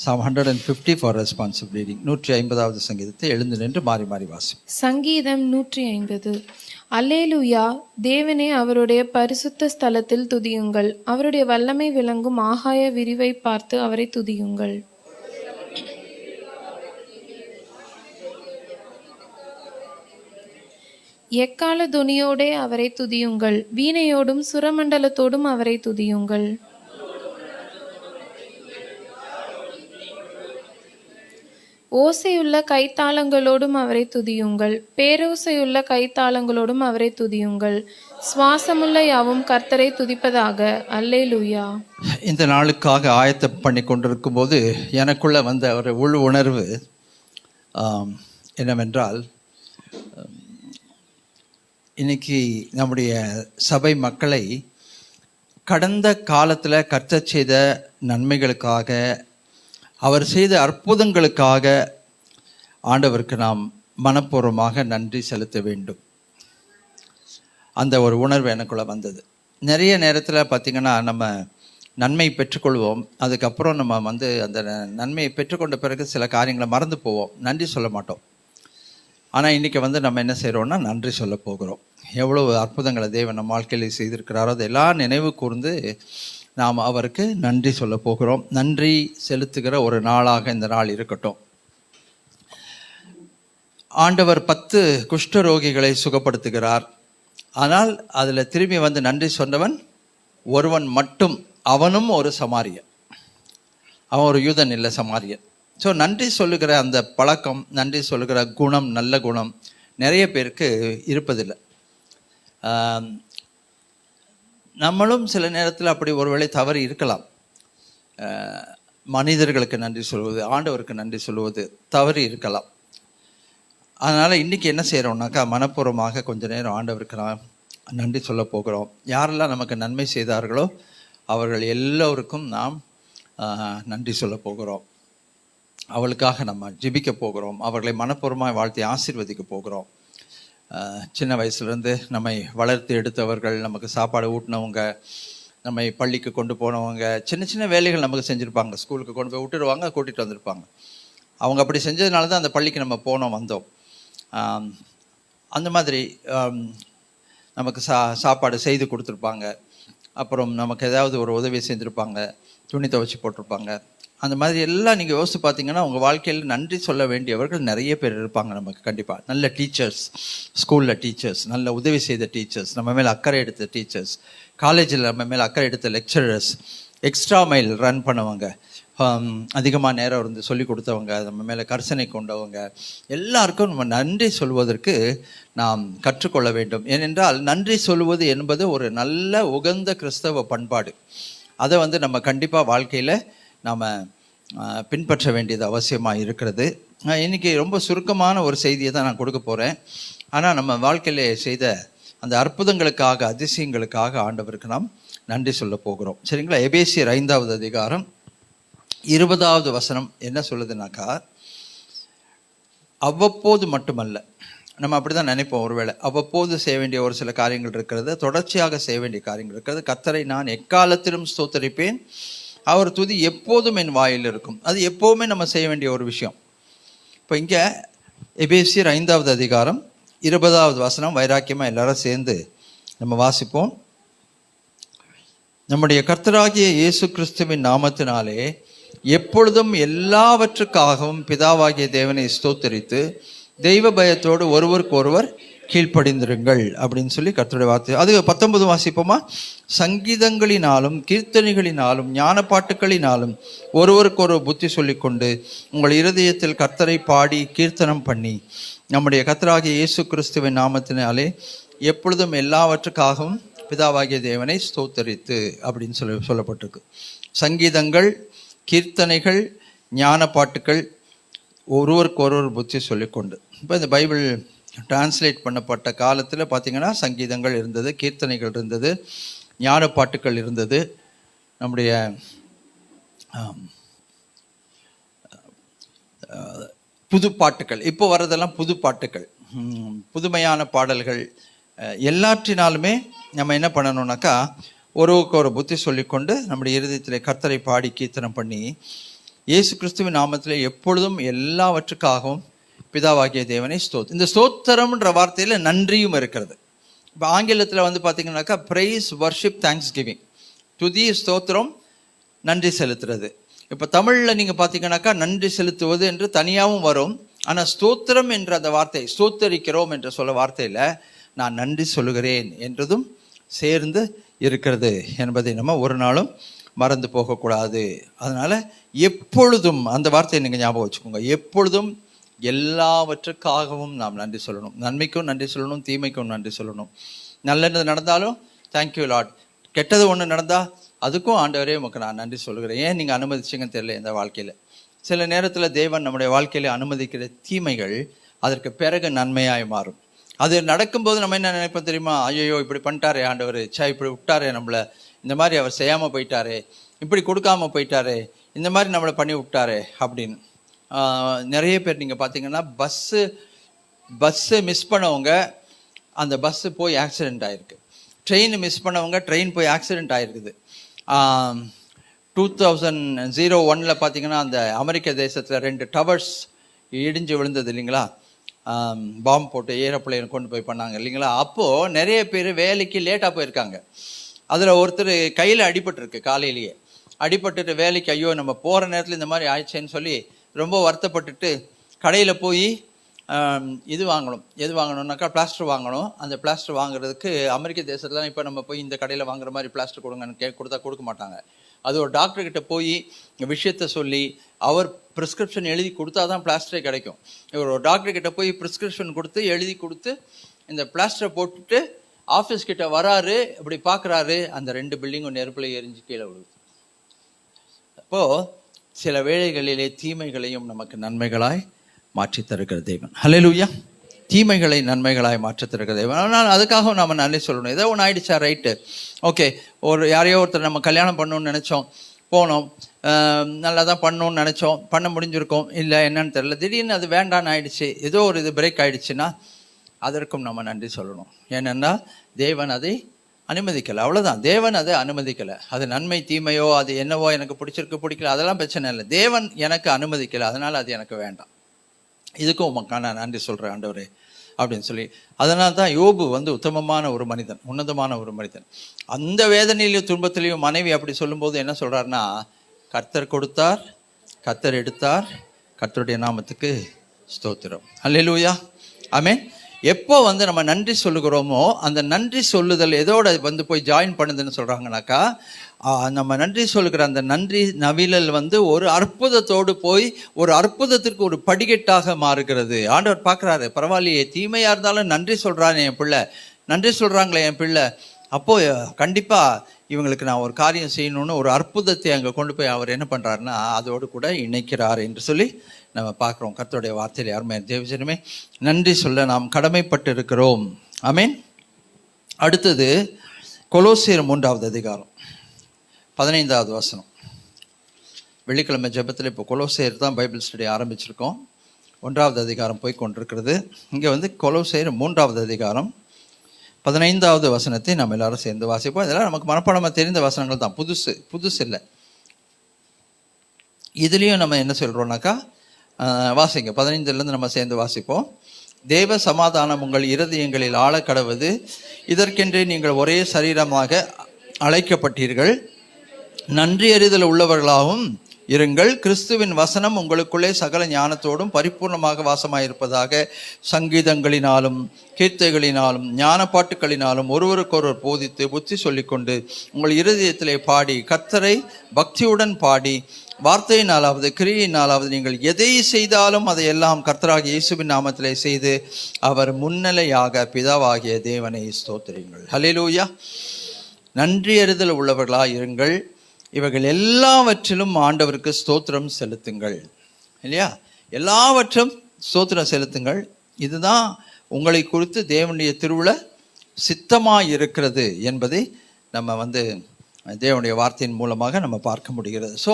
Psalm 150 for responsive reading. 150வது சங்கீதத்தை எழுந்து நின்று மாறி மாறி வாசி. சங்கீதம் 150. அல்லேலூயா, தேவனே அவருடைய பரிசுத்த ஸ்தலத்தில் துதியுங்கள். அவருடைய வல்லமை விளங்கும் ஆகாய விரிவை பார்த்து அவரை துதியுங்கள். எக்கால துனியோடே அவரை துதியுங்கள். வீணையோடும் சுரமண்டலத்தோடும் அவரை துதியுங்கள். ஓசையுள்ள கைத்தாளங்களோடும் அவரை துதியுங்கள். பேரோசையுள்ள கைத்தாளங்களோடும் அவரை துதியுங்கள். சுவாசமுள்ள யாவும் கர்த்தரை துதிப்பதாக. அல்லேலூயா. இந்த நாளுக்காக ஆயத்தம் பண்ணி கொண்டிருக்கும் போது எனக்குள்ள வந்த ஒரு உள் உணர்வு என்னவென்றால், இன்னைக்கு நம்முடைய சபை மக்களை கடந்த காலத்தில் கர்த்தர் செய்த நன்மைகளுக்காக, அவர் செய்த அற்புதங்களுக்காக ஆண்டவருக்கு நாம் மனப்பூர்வமாக நன்றி செலுத்த வேண்டும். அந்த ஒரு உணர்வு எனக்குள்ளே வந்தது. நிறைய நேரத்தில் பார்த்திங்கன்னா நம்ம நன்மை பெற்றுக்கொள்வோம், அதுக்கப்புறம் நம்ம அந்த நன்மையை பெற்றுக்கொண்ட பிறகு சில காரியங்களை மறந்து போவோம், நன்றி சொல்ல மாட்டோம். ஆனால் இன்றைக்கி நம்ம என்ன செய்கிறோன்னா நன்றி சொல்ல போகிறோம். எவ்வளவு அற்புதங்களை தேவன் நம்ம வாழ்க்கையில் செய்திருக்கிறாரோ அதெல்லாம் நினைவு கூர்ந்து நாம் அவருக்கு நன்றி சொல்ல போகிறோம். நன்றி செலுத்துகிற ஒரு நாளாக இந்த நாள் இருக்கட்டும். ஆண்டவர் 10 குஷ்டரோகிகளை சுகப்படுத்துகிறார். ஆனால் அதில் திரும்பி வந்து நன்றி சொன்னவன் ஒருவன் மட்டும். அவனும் ஒரு சமாரியன், அவன் ஒரு யூதன் இல்லை, சமாரியன். ஸோ நன்றி சொல்லுகிற அந்த பழக்கம், நன்றி சொல்லுகிற குணம், நல்ல குணம் நிறைய பேருக்கு இருப்பதில்லை. நம்மளும் சில நேரத்தில் அப்படி ஒருவேளை தவறு இருக்கலாம். மனிதர்களுக்கு நன்றி சொல்வது, ஆண்டவருக்கு நன்றி சொல்வது தவறு இருக்கலாம். அதனால் இன்றைக்கி என்ன செய்கிறோம்னாக்கா, மனப்பூர்வமாக கொஞ்ச நேரம் ஆண்டவருக்கு நான் நன்றி சொல்ல போகிறோம். யாரெல்லாம் நமக்கு நன்மை செய்தார்களோ அவர்கள் எல்லோருக்கும் நாம் நன்றி சொல்ல போகிறோம். அவளுக்காக நம்ம ஜெபிக்க போகிறோம். அவர்களை மனப்பூர்வமாக வாழ்த்தி ஆசீர்வதிக்க போகிறோம். சின்ன வயசுலேருந்து நம்மை வளர்த்து எடுத்தவர்கள், நமக்கு சாப்பாடு ஊட்டினவங்க, நம்மை பள்ளிக்கு கொண்டு போனவங்க, சின்ன சின்ன வேலைகள் நமக்கு செஞ்சுருப்பாங்க. ஸ்கூலுக்கு கொண்டு போய் விட்டுடுவாங்க, கூட்டிகிட்டு வந்திருப்பாங்க. அவங்க அப்படி செஞ்சதுனால தான் அந்த பள்ளிக்கு நம்ம வந்தோம். அந்த மாதிரி நமக்கு சாப்பாடு செய்து கொடுத்துருப்பாங்க. அப்புறம் நமக்கு ஏதாவது ஒரு உதவி செஞ்சுருப்பாங்க, துணி துவைச்சி போட்டிருப்பாங்க. அந்த மாதிரி எல்லாம் நீங்கள் யோசித்து பார்த்தீங்கன்னா உங்கள் வாழ்க்கையில் நன்றி சொல்ல வேண்டியவர்கள் நிறைய பேர் இருப்பாங்க. நமக்கு கண்டிப்பாக நல்ல டீச்சர்ஸ், ஸ்கூலில் டீச்சர்ஸ், நல்ல உதவி செய்த டீச்சர்ஸ், நம்ம மேலே அக்கறை எடுத்த டீச்சர்ஸ், காலேஜில் நம்ம மேலே அக்கறை எடுத்த லெக்சரர்ஸ், எக்ஸ்ட்ரா மைல் ரன் பண்ணவங்க, அதிகமாக நேரம் இருந்து சொல்லி கொடுத்தவங்க, நம்ம மேலே கரிசனை கொண்டவங்க, எல்லாருக்கும் நம்ம நன்றி சொல்வதற்கு நாம் கற்றுக்கொள்ள வேண்டும். ஏனென்றால் நன்றி சொல்வது என்பது ஒரு நல்ல உகந்த கிறிஸ்தவ பண்பாடு. அதை நம்ம கண்டிப்பாக வாழ்க்கையில் நாம் பின்பற்ற வேண்டியது அவசியமாக இருக்கிறது. இன்றைக்கி ரொம்ப சுருக்கமான ஒரு செய்தியை தான் நான் கொடுக்க போகிறேன். ஆனால் நம்ம வாழ்க்கையில் செய்த அந்த அற்புதங்களுக்காக, அதிசயங்களுக்காக ஆண்டவருக்கு நாம் நன்றி சொல்ல போகிறோம். சரிங்களா? எபேசியர் 5வது அதிகாரம் 20வது வசனம் என்ன சொல்லுதுனாக்கா, அவ்வப்போது மட்டுமல்ல, நம்ம அப்படி தான் நினைப்போம். ஒருவேளை அவ்வப்போது செய்ய வேண்டிய ஒரு சில காரியங்கள் இருக்கிறது, தொடர்ச்சியாக செய்ய வேண்டிய காரியங்கள் இருக்கிறது. கர்த்தரை நான் எக்காலத்திலும் ஸ்தோத்தரிப்பேன், அவர் துதி எப்போதும் என் வாயில் இருக்கும். அது எப்போவுமே நம்ம செய்ய வேண்டிய ஒரு விஷயம். இப்போ இங்கே எபேசியர் 5வது அதிகாரம் 20வது வசனம் வைராக்கியமாக எல்லாரும் சேர்ந்து நம்ம வாசிப்போம். நம்முடைய கர்த்தராகிய இயேசு கிறிஸ்துவின் நாமத்தினாலே எப்பொழுதும் எல்லாவற்றுக்காகவும் பிதாவாகிய தேவனை ஸ்தோத்தரித்து தெய்வ பயத்தோடு ஒருவருக்கு ஒருவர் கீழ்ப்படிந்திருங்கள் அப்படின்னு சொல்லி கர்த்தருடைய வார்த்தை. அது 19 வாசிப்போமா? சங்கீதங்களினாலும் கீர்த்தனைகளினாலும் ஞான பாட்டுகளினாலும் ஒருவருக்கு ஒரு புத்தி சொல்லிக்கொண்டு உங்கள் இருதயத்தில் கர்த்தரை பாடி கீர்த்தனம் பண்ணி நம்முடைய கர்த்தராகிய இயேசு கிறிஸ்துவின் நாமத்தினாலே எப்பொழுதும் எல்லாவற்றுக்காகவும் பிதாவாகிய தேவனை ஸ்தோத்தரித்து அப்படின்னு சொல்லப்பட்டிருக்கு. சங்கீதங்கள், கீர்த்தனைகள், ஞான பாட்டுகள், ஒருவருக்கு ஒருவர் புத்தி சொல்லிக்கொண்டு. இப்போ இந்த பைபிள் டிரான்ஸ்லேட் பண்ணப்பட்ட காலத்தில் பார்த்திங்கன்னா சங்கீதங்கள் இருந்தது, கீர்த்தனைகள் இருந்தது, ஞான பாட்டுகள் இருந்தது, நம்முடைய புது பாட்டுகள், இப்போ வர்றதெல்லாம் புது பாட்டுகள், புதுமையான பாடல்கள். எல்லாற்றினாலுமே நம்ம என்ன பண்ணணும்னாக்கா, ஒருவருக்கு ஒரு புத்தி சொல்லிக்கொண்டு நம்முடைய இருதயத்தில் கர்த்தரை பாடி கீர்த்தனம் பண்ணி இயேசு கிறிஸ்துவின் நாமத்தில் எப்பொழுதும் எல்லாவற்றுக்காகவும் பிதாவாகிய தேவனை இந்த ஸ்தோத்திரம்ன்ற வார்த்தையில் நன்றியும் இருக்கிறது. இப்போ ஆங்கிலத்தில் வந்து பார்த்தீங்கன்னாக்கா ப்ரைஸ், வர்ஷிப், தேங்க்ஸ் கிவிங், துதி, ஸ்தோத்திரம், நன்றி செலுத்துறது. இப்போ தமிழில் நீங்கள் பார்த்தீங்கன்னாக்கா நன்றி செலுத்துவது என்று தனியாகவும் வரும். ஆனால் ஸ்தோத்திரம் என்ற அந்த வார்த்தை, ஸ்தோத்தரிக்கிறோம் என்ற சொல்ல வார்த்தையில் நான் நன்றி சொல்லுகிறேன் என்றதும் சேர்ந்து இருக்கிறது என்பதை நம்ம ஒரு நாளும் மறந்து போகக்கூடாது. அதனால் எப்பொழுதும் அந்த வார்த்தையை நீங்கள் ஞாபகம் வச்சுக்கோங்க. எப்பொழுதும் எல்லாவற்றுக்காகவும் நாம் நன்றி சொல்லணும். நன்மைக்கும் நன்றி சொல்லணும், தீமைக்கும் நன்றி சொல்லணும். நல்லது நடந்தாலும் தேங்க்யூ லார்ட், கெட்டது ஒன்று நடந்தால் அதுக்கும் ஆண்டவரே உமக்கு நான் நன்றி சொல்லுகிறேன். ஏன் நீங்கள் அனுமதிச்சிங்கன்னு தெரியல. இந்த வாழ்க்கையில் சில நேரத்தில் தேவன் நம்முடைய வாழ்க்கையில் அனுமதிக்கிற தீமைகள் அதற்கு பிறகு நன்மையாய் மாறும். அது நடக்கும்போது நம்ம என்ன நினைப்போம் தெரியுமா? ஐயோ இப்படி பண்ணிட்டாரே ஆண்டவர், இப்படி விட்டாரே நம்மளை, இந்த மாதிரி அவர் செய்யாமல் போயிட்டாரே, இப்படி கொடுக்காமல் போயிட்டாரே, இந்த மாதிரி நம்மளை பண்ணி விட்டாரே அப்படின்னு. நிறைய பேர் நீங்கள் பார்த்தீங்கன்னா பஸ்ஸு மிஸ் பண்ணவங்க அந்த பஸ்ஸு போய் ஆக்சிடெண்ட் ஆகிருக்கு. ட்ரெயின் மிஸ் பண்ணவங்க ட்ரெயின் போய் ஆக்சிடெண்ட் ஆகிருக்குது. 2001 பார்த்தீங்கன்னா அந்த அமெரிக்க தேசத்தில் 2 டவர்ஸ் இடிஞ்சு விழுந்தது இல்லைங்களா? பாம்பு போட்டு ஏரோப்ளேன் கொண்டு போய் பண்ணாங்க இல்லைங்களா? அப்போது நிறைய பேர் வேலைக்கு லேட்டாக போயிருக்காங்க. அதில் ஒருத்தர் கையில் அடிபட்டுருக்கு, காலையிலேயே அடிபட்டுட்டு வேலைக்கு ஐயோ நம்ம போகிற நேரத்தில் இந்த மாதிரி ஆயிடுச்சேன்னு சொல்லி ரொம்ப வருத்தப்பட்டுட்டு கடையில் போய் இது வாங்கணும். எது வாங்கணும்னாக்கா பிளாஸ்டர் வாங்கணும். அந்த பிளாஸ்டர் வாங்குறதுக்கு அமெரிக்க தேசத்துலாம் இப்போ நம்ம போய் இந்த கடையில் வாங்குற மாதிரி பிளாஸ்டர் கொடுங்கன்னு கொடுத்தா கொடுக்க மாட்டாங்க. அது ஒரு டாக்டர்கிட்ட போய் விஷயத்த சொல்லி அவர் ப்ரிஸ்கிரிப்ஷன் எழுதி கொடுத்தா தான் பிளாஸ்டரே கிடைக்கும். இவர் ஒரு டாக்டர்கிட்ட போய் ப்ரிஸ்கிரிப்ஷன் கொடுத்து எழுதி கொடுத்து இந்த பிளாஸ்டரை போட்டுட்டு ஆஃபீஸ் கிட்ட வராரு. இப்படி பார்க்குறாரு, அந்த 2 பில்டிங்கும் நெருப்பில் எரிஞ்சு கீழே விழுது. அப்போது சில வேளைகளிலே தீமைகளையும் நமக்கு நன்மைகளாய் மாற்றி தருகிற தேவன். ஹல்லேலூயா. தீமைகளை நன்மைகளாய் மாற்றி தருகிற தேவன். ஆனால் அதுக்காக நம்ம நன்றி சொல்லணும். ஏதோ ஒன்று ஆயிடுச்சா, ரைட்டு, ஓகே, யாரையோ ஒருத்தர் நம்ம கல்யாணம் பண்ணணும்னு நினச்சோம், போனோம், நல்லா தான் பண்ணணும்னு நினச்சோம், பண்ண முடிஞ்சிருக்கோம், இல்லை என்னன்னு தெரியல, திடீர்னு அது வேண்டான்னு ஆயிடுச்சு, ஏதோ ஒரு இது பிரேக் ஆயிடுச்சுன்னா அதற்கும் நம்ம நன்றி சொல்லணும். ஏனென்னா தேவன் அதை அனுமதிக்கலை, அவ்வளோதான். தேவன் அதை அனுமதிக்கலை. அது நன்மை தீமையோ அது என்னவோ எனக்கு பிடிச்சிருக்கு பிடிக்கல அதெல்லாம் பிரச்சனை இல்லை. தேவன் எனக்கு அனுமதிக்கலை, அதனால் அது எனக்கு வேண்டாம். இதுக்கும் உமக்கான நான் நன்றி சொல்கிறேன் ஆண்டவரே அப்படின்னு சொல்லி. அதனால தான் யோபு வந்து உத்தமமான ஒரு மனிதன், உன்னதமான ஒரு மனிதன். அந்த வேதனையிலையும் துன்பத்திலையும் மனைவி அப்படி சொல்லும்போது என்ன சொல்கிறாருன்னா, கர்த்தர் கொடுத்தார், கர்த்தர் எடுத்தார், கர்த்தருடைய நாமத்துக்கு ஸ்தோத்திரம். அல்லேலூயா, ஆமென். எப்போ வந்து நம்ம நன்றி சொல்லுகிறோமோ அந்த நன்றி சொல்லுதல் எதோட வந்து போய் ஜாயின் பண்ணுதுன்னு சொல்கிறாங்கனாக்கா, நம்ம நன்றி சொல்லுகிற அந்த நன்றி நவிழல் வந்து ஒரு அற்புதத்தோடு போய் ஒரு அற்புதத்திற்கு ஒரு படிக்கட்டாக மாறுகிறது. ஆண்டவர் பார்க்குறாரு, பரவாயில்லையே, தீமையாக இருந்தாலும் நன்றி சொல்கிறான் என் பிள்ளை, நன்றி சொல்கிறாங்களே என் பிள்ளை, அப்போது கண்டிப்பாக இவங்களுக்கு நான் ஒரு காரியம் செய்யணும்னு ஒரு அற்புதத்தை அங்கே கொண்டு போய் அவர் என்ன பண்ணுறாருன்னா அதோடு கூட இணைக்கிறார் என்று சொல்லி நம்ம பார்க்குறோம். கர்த்தருடைய வார்த்தையில் யாருமே தேவஜனமே நன்றி சொல்ல நாம் கடமைப்பட்டு இருக்கிறோம். ஆமென். அடுத்தது கொலோசியர் 3வது அதிகாரம் 15வது வசனம். வெள்ளிக்கிழமை ஜெபத்தில் இப்போ கொலோசியர் தான் பைபிள் ஸ்டடி ஆரம்பிச்சிருக்கோம். 1வது அதிகாரம் போய் கொண்டிருக்கிறது. இங்கே வந்து கொலோசியர் 3வது அதிகாரம் 15வது வசனத்தை நம்ம எல்லாரும் சேர்ந்து வாசிப்போம். இதெல்லாம் நமக்கு மனப்பாடமாக தெரிந்த வசனங்கள் தான், புதுசு இல்லை. இதுலேயும் நம்ம என்ன சொல்கிறோம்னாக்கா, வாசிங்க 15லேருந்து நம்ம சேர்ந்து வாசிப்போம். தேவ சமாதானம் உங்கள் இருதயங்களில் ஆழ கடவது, இதற்கென்றே நீங்கள் ஒரே சரீரமாக அழைக்கப்பட்டீர்கள், நன்றி அறிதல் உள்ளவர்களாகவும் இருங்கள். கிறிஸ்துவின் வசனம் உங்களுக்குள்ளே சகல ஞானத்தோடும் பரிபூர்ணமாக வாசமாயிருப்பதாக சங்கீதங்களினாலும் கீர்த்தைகளினாலும் ஞான பாட்டுகளினாலும் ஒருவருக்கொருவர் போதித்து புத்தி சொல்லிக்கொண்டு உங்கள் இருதயத்திலே பாடி கர்த்தரை பக்தியுடன் பாடி வார்த்தையினாலாவது கிரியையினாலாவது நீங்கள் எதை செய்தாலும் அதையெல்லாம் கர்த்தராகிய இயேசுவின் நாமத்திலே செய்து அவர் முன்னிலையாக பிதாவாகிய தேவனை ஸ்தோத்திரியுங்கள். ஹல்லேலூயா. நன்றி அறிதல் உள்ளவர்களாக இருங்கள், இவர்கள் எல்லாவற்றிலும் ஆண்டவருக்கு ஸ்தோத்திரம் செலுத்துங்கள். இல்லையா? எல்லாவற்றும் ஸ்தோத்திரம் செலுத்துங்கள். இதுதான் உங்களை குறித்து தேவனுடைய திருவுள சித்தமாக இருக்கிறது என்பதை நம்ம வந்து தேவனுடைய வார்த்தையின் மூலமாக நம்ம பார்க்க முடிகிறது. ஸோ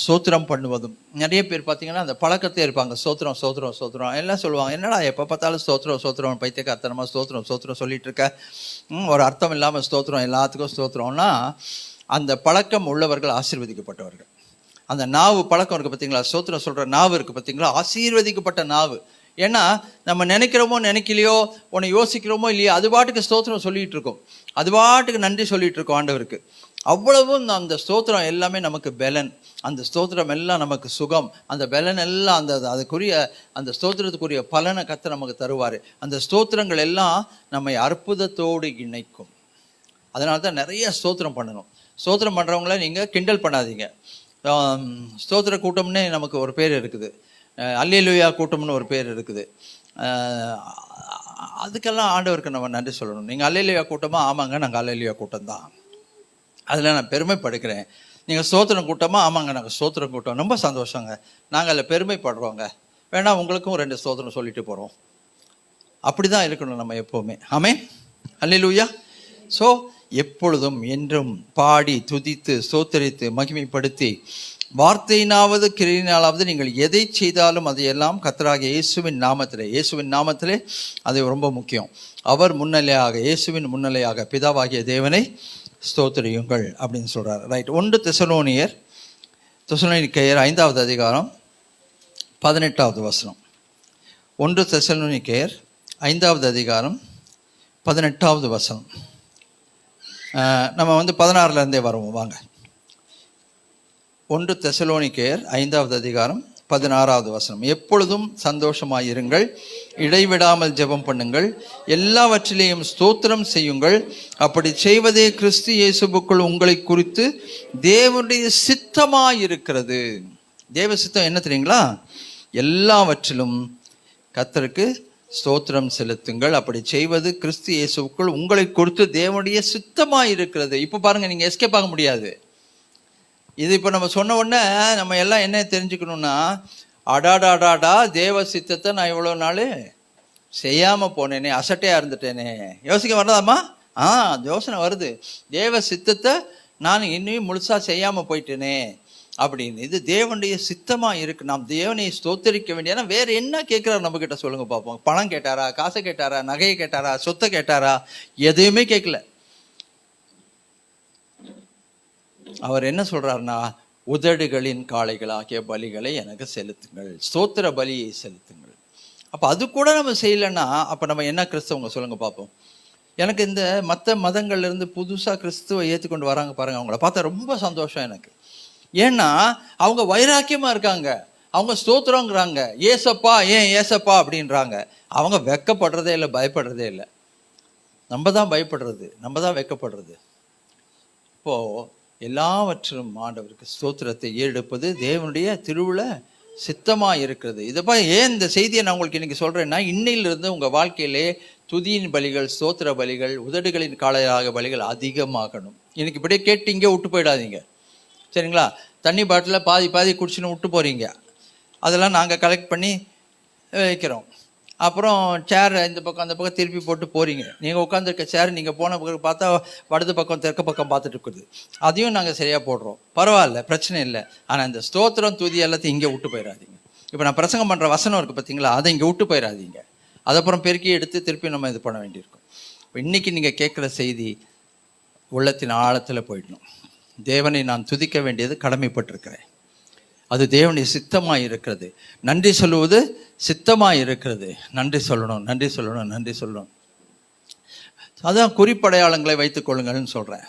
ஸ்தோத்திரம் பண்ணுவதும் நிறைய பேர் பார்த்தீங்கன்னா அந்த பழக்கத்தை இருப்பாங்க, ஸ்தோத்திரம் ஸ்தோத்திரம் ஸ்தோத்திரம் எல்லாம் சொல்லுவாங்க. என்னடா எப்போ பார்த்தாலும் ஸ்தோத்திரம் ஸ்தோத்திரம் பைத்தியக்காரத்தனமாக ஸ்தோத்திரம் ஸ்தோத்திரம் சொல்லிட்டு இருக்க, ஒரு அர்த்தம் இல்லாமல் ஸ்தோத்திரம் எல்லாத்துக்கும் ஸ்தோத்திரம்னா அந்த பழக்கம் உள்ளவர்கள் ஆசீர்வதிக்கப்பட்டவர்கள். அந்த நாவு பழக்கம் இருக்குது பார்த்தீங்களா, ஸ்தோத்திரம் சொல்கிற நாவு இருக்குது பார்த்தீங்களா, ஆசீர்வதிக்கப்பட்ட நாவு. ஏன்னா நம்ம நினைக்கிறோமோ நினைக்கலையோ, உன்னை யோசிக்கிறோமோ இல்லையோ, அது பாட்டுக்கு ஸ்தோத்திரம் சொல்லிகிட்டு இருக்கோம், அது பாட்டுக்கு நன்றி சொல்லிகிட்டு இருக்கோம் ஆண்டவருக்கு. அவ்வளவும் அந்த ஸ்தோத்திரம் எல்லாமே நமக்கு பலன், அந்த ஸ்தோத்திரம் எல்லாம் நமக்கு சுகம், அந்த பலன் எல்லாம் அதுக்குரிய அந்த ஸ்தோத்திரத்துக்குரிய பலனை கர்த்தர் நமக்கு தருவார். அந்த ஸ்தோத்திரங்கள் எல்லாம் நம்மை அற்புதத்தோடு இணைக்கும். அதனால தான் நிறைய ஸ்தோத்திரம் பண்ணணும். ஸ்தோத்திரம் பண்ணுறவங்கள நீங்கள் கிண்டல் பண்ணாதீங்க. ஸ்தோத்திர கூட்டம்னே நமக்கு ஒரு பேர் இருக்குது, அல்லேலூயா கூட்டம்னு ஒரு பேர் இருக்குது. அதுக்கெல்லாம் ஆண்டவருக்கு நம்ம நன்றி சொல்லணும். நீங்கள் அல்லேலூயா கூட்டமா? ஆமாங்க, நாங்கள் அல்லேலூயா கூட்டம் தான், அதில் நான் பெருமைப்படுகிறேன். நீங்கள் ஸ்தோத்திரம் கூட்டமா? ஆமாங்க, நாங்கள் ஸ்தோத்திரம் கூட்டம், ரொம்ப சந்தோஷங்க, நாங்கள் அதில் பெருமைப்படுறோங்க, வேணா உங்களுக்கும் 2 ஸ்தோத்திரம் சொல்லிட்டு போகிறோம். அப்படி தான் இருக்கணும் நம்ம எப்போவுமே. ஆமென், அல்லேலூயா. ஸோ எப்பொழுதும் என்றும் பாடி துதித்து ஸ்தோத்தரித்து மகிமைப்படுத்தி வார்த்தையினாவது கிரியினாலாவது நீங்கள் எதை செய்தாலும் அதையெல்லாம் கர்த்தராகிய இயேசுவின் நாமத்திலே அது ரொம்ப முக்கியம். அவர் முன்னிலையாக, இயேசுவின் முன்னிலையாக பிதாவாகிய தேவனை ஸ்தோத்திரியுங்கள் அப்படின்னு சொல்கிறார். ரைட். 1 தெசலோனிக்கேயர் 5வது அதிகாரம் 18வது வசனம். 1 தெசலோனிக்கேயர் 5வது அதிகாரம் 18வது வசனம். நம்ம 16லேருந்தே வருவோம் வாங்க. 1 தெசலோனிக்கேயர் 5வது அதிகாரம் 16வது வசனம். எப்பொழுதும் சந்தோஷமாயிருங்கள், இடைவிடாமல் ஜெபம் பண்ணுங்கள், எல்லாவற்றிலேயும் ஸ்தோத்திரம் செய்யுங்கள், அப்படி செய்வதே கிறிஸ்து இயேசுவுக்குள் உங்களை குறித்து தேவனுடைய சித்தமாயிருக்கிறது. தேவ சித்தம் என்ன தெரியுங்களா? எல்லாவற்றிலும் கர்த்தருக்கு ஸ்தோத்திரம் செலுத்துங்கள், அப்படி செய்வது கிறிஸ்து இயேசுவுக்குள் உங்களை குறித்து தேவனுடைய சித்தமாக இருக்கிறது. இப்போ பாருங்க, நீங்கள் எஸ்கேப் ஆக முடியாது. இது இப்போ நம்ம சொன்ன உடனே நம்ம எல்லாம் என்ன தெரிஞ்சுக்கணும்னா, அடாடாடாடா தேவ சித்தத்தை நான் இவ்வளோ நாள் செய்யாமல் போனேனே, அசட்டையாக இருந்துட்டேனே, யோசிக்க வரதாம்மா? யோசனை வருது. தேவ சித்தத்தை நான் இன்னும் முழுசாக செய்யாமல் போயிட்டேனே அப்படின்னு. இது தேவனுடைய சித்தமாக இருக்குது. நாம் தேவனை ஸ்தோத்தரிக்க வேண்டிய. வேறு என்ன கேட்குறாரு நம்ம கிட்ட சொல்லுங்க பார்ப்போம். பணம் கேட்டாரா, காசை கேட்டாரா, நகையை கேட்டாரா, சொத்தை கேட்டாரா? எதையுமே கேட்கல. அவர் என்ன சொல்றாருன்னா, உதடுகளின் காளைகளாகிய பலிகளை எனக்கு செலுத்துங்கள், ஸ்தோத்திர பலியை செலுத்துங்கள். அப்போ அது கூட நம்ம செய்யலைன்னா அப்போ நம்ம என்ன கிறிஸ்தவங்க சொல்லுங்க பார்ப்போம். எனக்கு இந்த மற்ற மதங்கள்லேருந்து புதுசாக கிறிஸ்துவை ஏற்றுக்கொண்டு வராங்க பாருங்க, அவங்கள பார்த்தா ரொம்ப சந்தோஷம் எனக்கு. ஏன்னா அவங்க வைராக்கியமாக இருக்காங்க, அவங்க ஸ்தோத்திரங்கிறாங்க, ஏசப்பா ஏன் ஏசப்பா அப்படின்றாங்க. அவங்க வெக்கப்படுறதே இல்லை, பயப்படுறதே இல்லை. நம்ம தான் பயப்படுறது, நம்ம தான் வெக்கப்படுறது. இப்போது எல்லாவற்றிலும் ஆண்டவருக்கு ஸ்தோத்திரத்தை ஏறெடுப்பது தேவனுடைய திருவுள சித்தமாக இருக்கிறது. இதைப்பா ஏன் இந்த செய்தியை நான் உங்களுக்கு இன்றைக்கி சொல்கிறேன்னா, இன்னையிலிருந்து உங்கள் வாழ்க்கையிலே துதியின் பலிகள், ஸ்தோத்திர பலிகள், உதடுகளின் காளையாக பலிகள் அதிகமாகணும். இன்னைக்கு இப்படியே கேட்டு இங்கே விட்டு போயிடாதீங்க, சரிங்களா? தண்ணி பாட்டில் பாதி குடிச்சுன்னு விட்டு போகிறீங்க, அதெல்லாம் நாங்கள் கலெக்ட் பண்ணி வைக்கிறோம். அப்புறம் சேர் இந்த பக்கம் அந்த பக்கம் திருப்பி போட்டு போகிறீங்க. நீங்கள் உட்காந்துருக்க சேர் நீங்கள் போன பக்கம் பார்த்தா வடது பக்கம் தெற்கு பக்கம் பார்த்துட்டு இருக்குது, அதையும் நாங்கள் சரியாக போடுறோம், பரவாயில்ல, பிரச்சனை இல்லை. ஆனால் இந்த ஸ்தோத்திரம் துதி எல்லாத்தையும் இங்கே விட்டு போயிடாதீங்க. இப்போ நான் பிரசங்கம் பண்ணுற வசனம் இருக்குது பார்த்தீங்களா, அதை இங்கே விட்டு போயிடாதீங்க. அதப்புறம் பெருக்கி எடுத்து திருப்பி நம்ம இது பண்ண வேண்டியிருக்கும். இப்போ இன்றைக்கி நீங்கள் கேட்குற செய்தி உள்ளத்தின் ஆழத்தில் போயிடணும். தேவனை நான் துதிக்க வேண்டியது கடமைப்பட்டிருக்கிறேன், அது தேவனுடைய சித்தமாக இருக்கிறது. நன்றி சொல்லுவது சித்தமாக இருக்கிறது. நன்றி சொல்லணும். அதான் குறிப்படையாளங்களை வைத்துக் கொள்ளுங்கள்னு சொல்கிறேன்.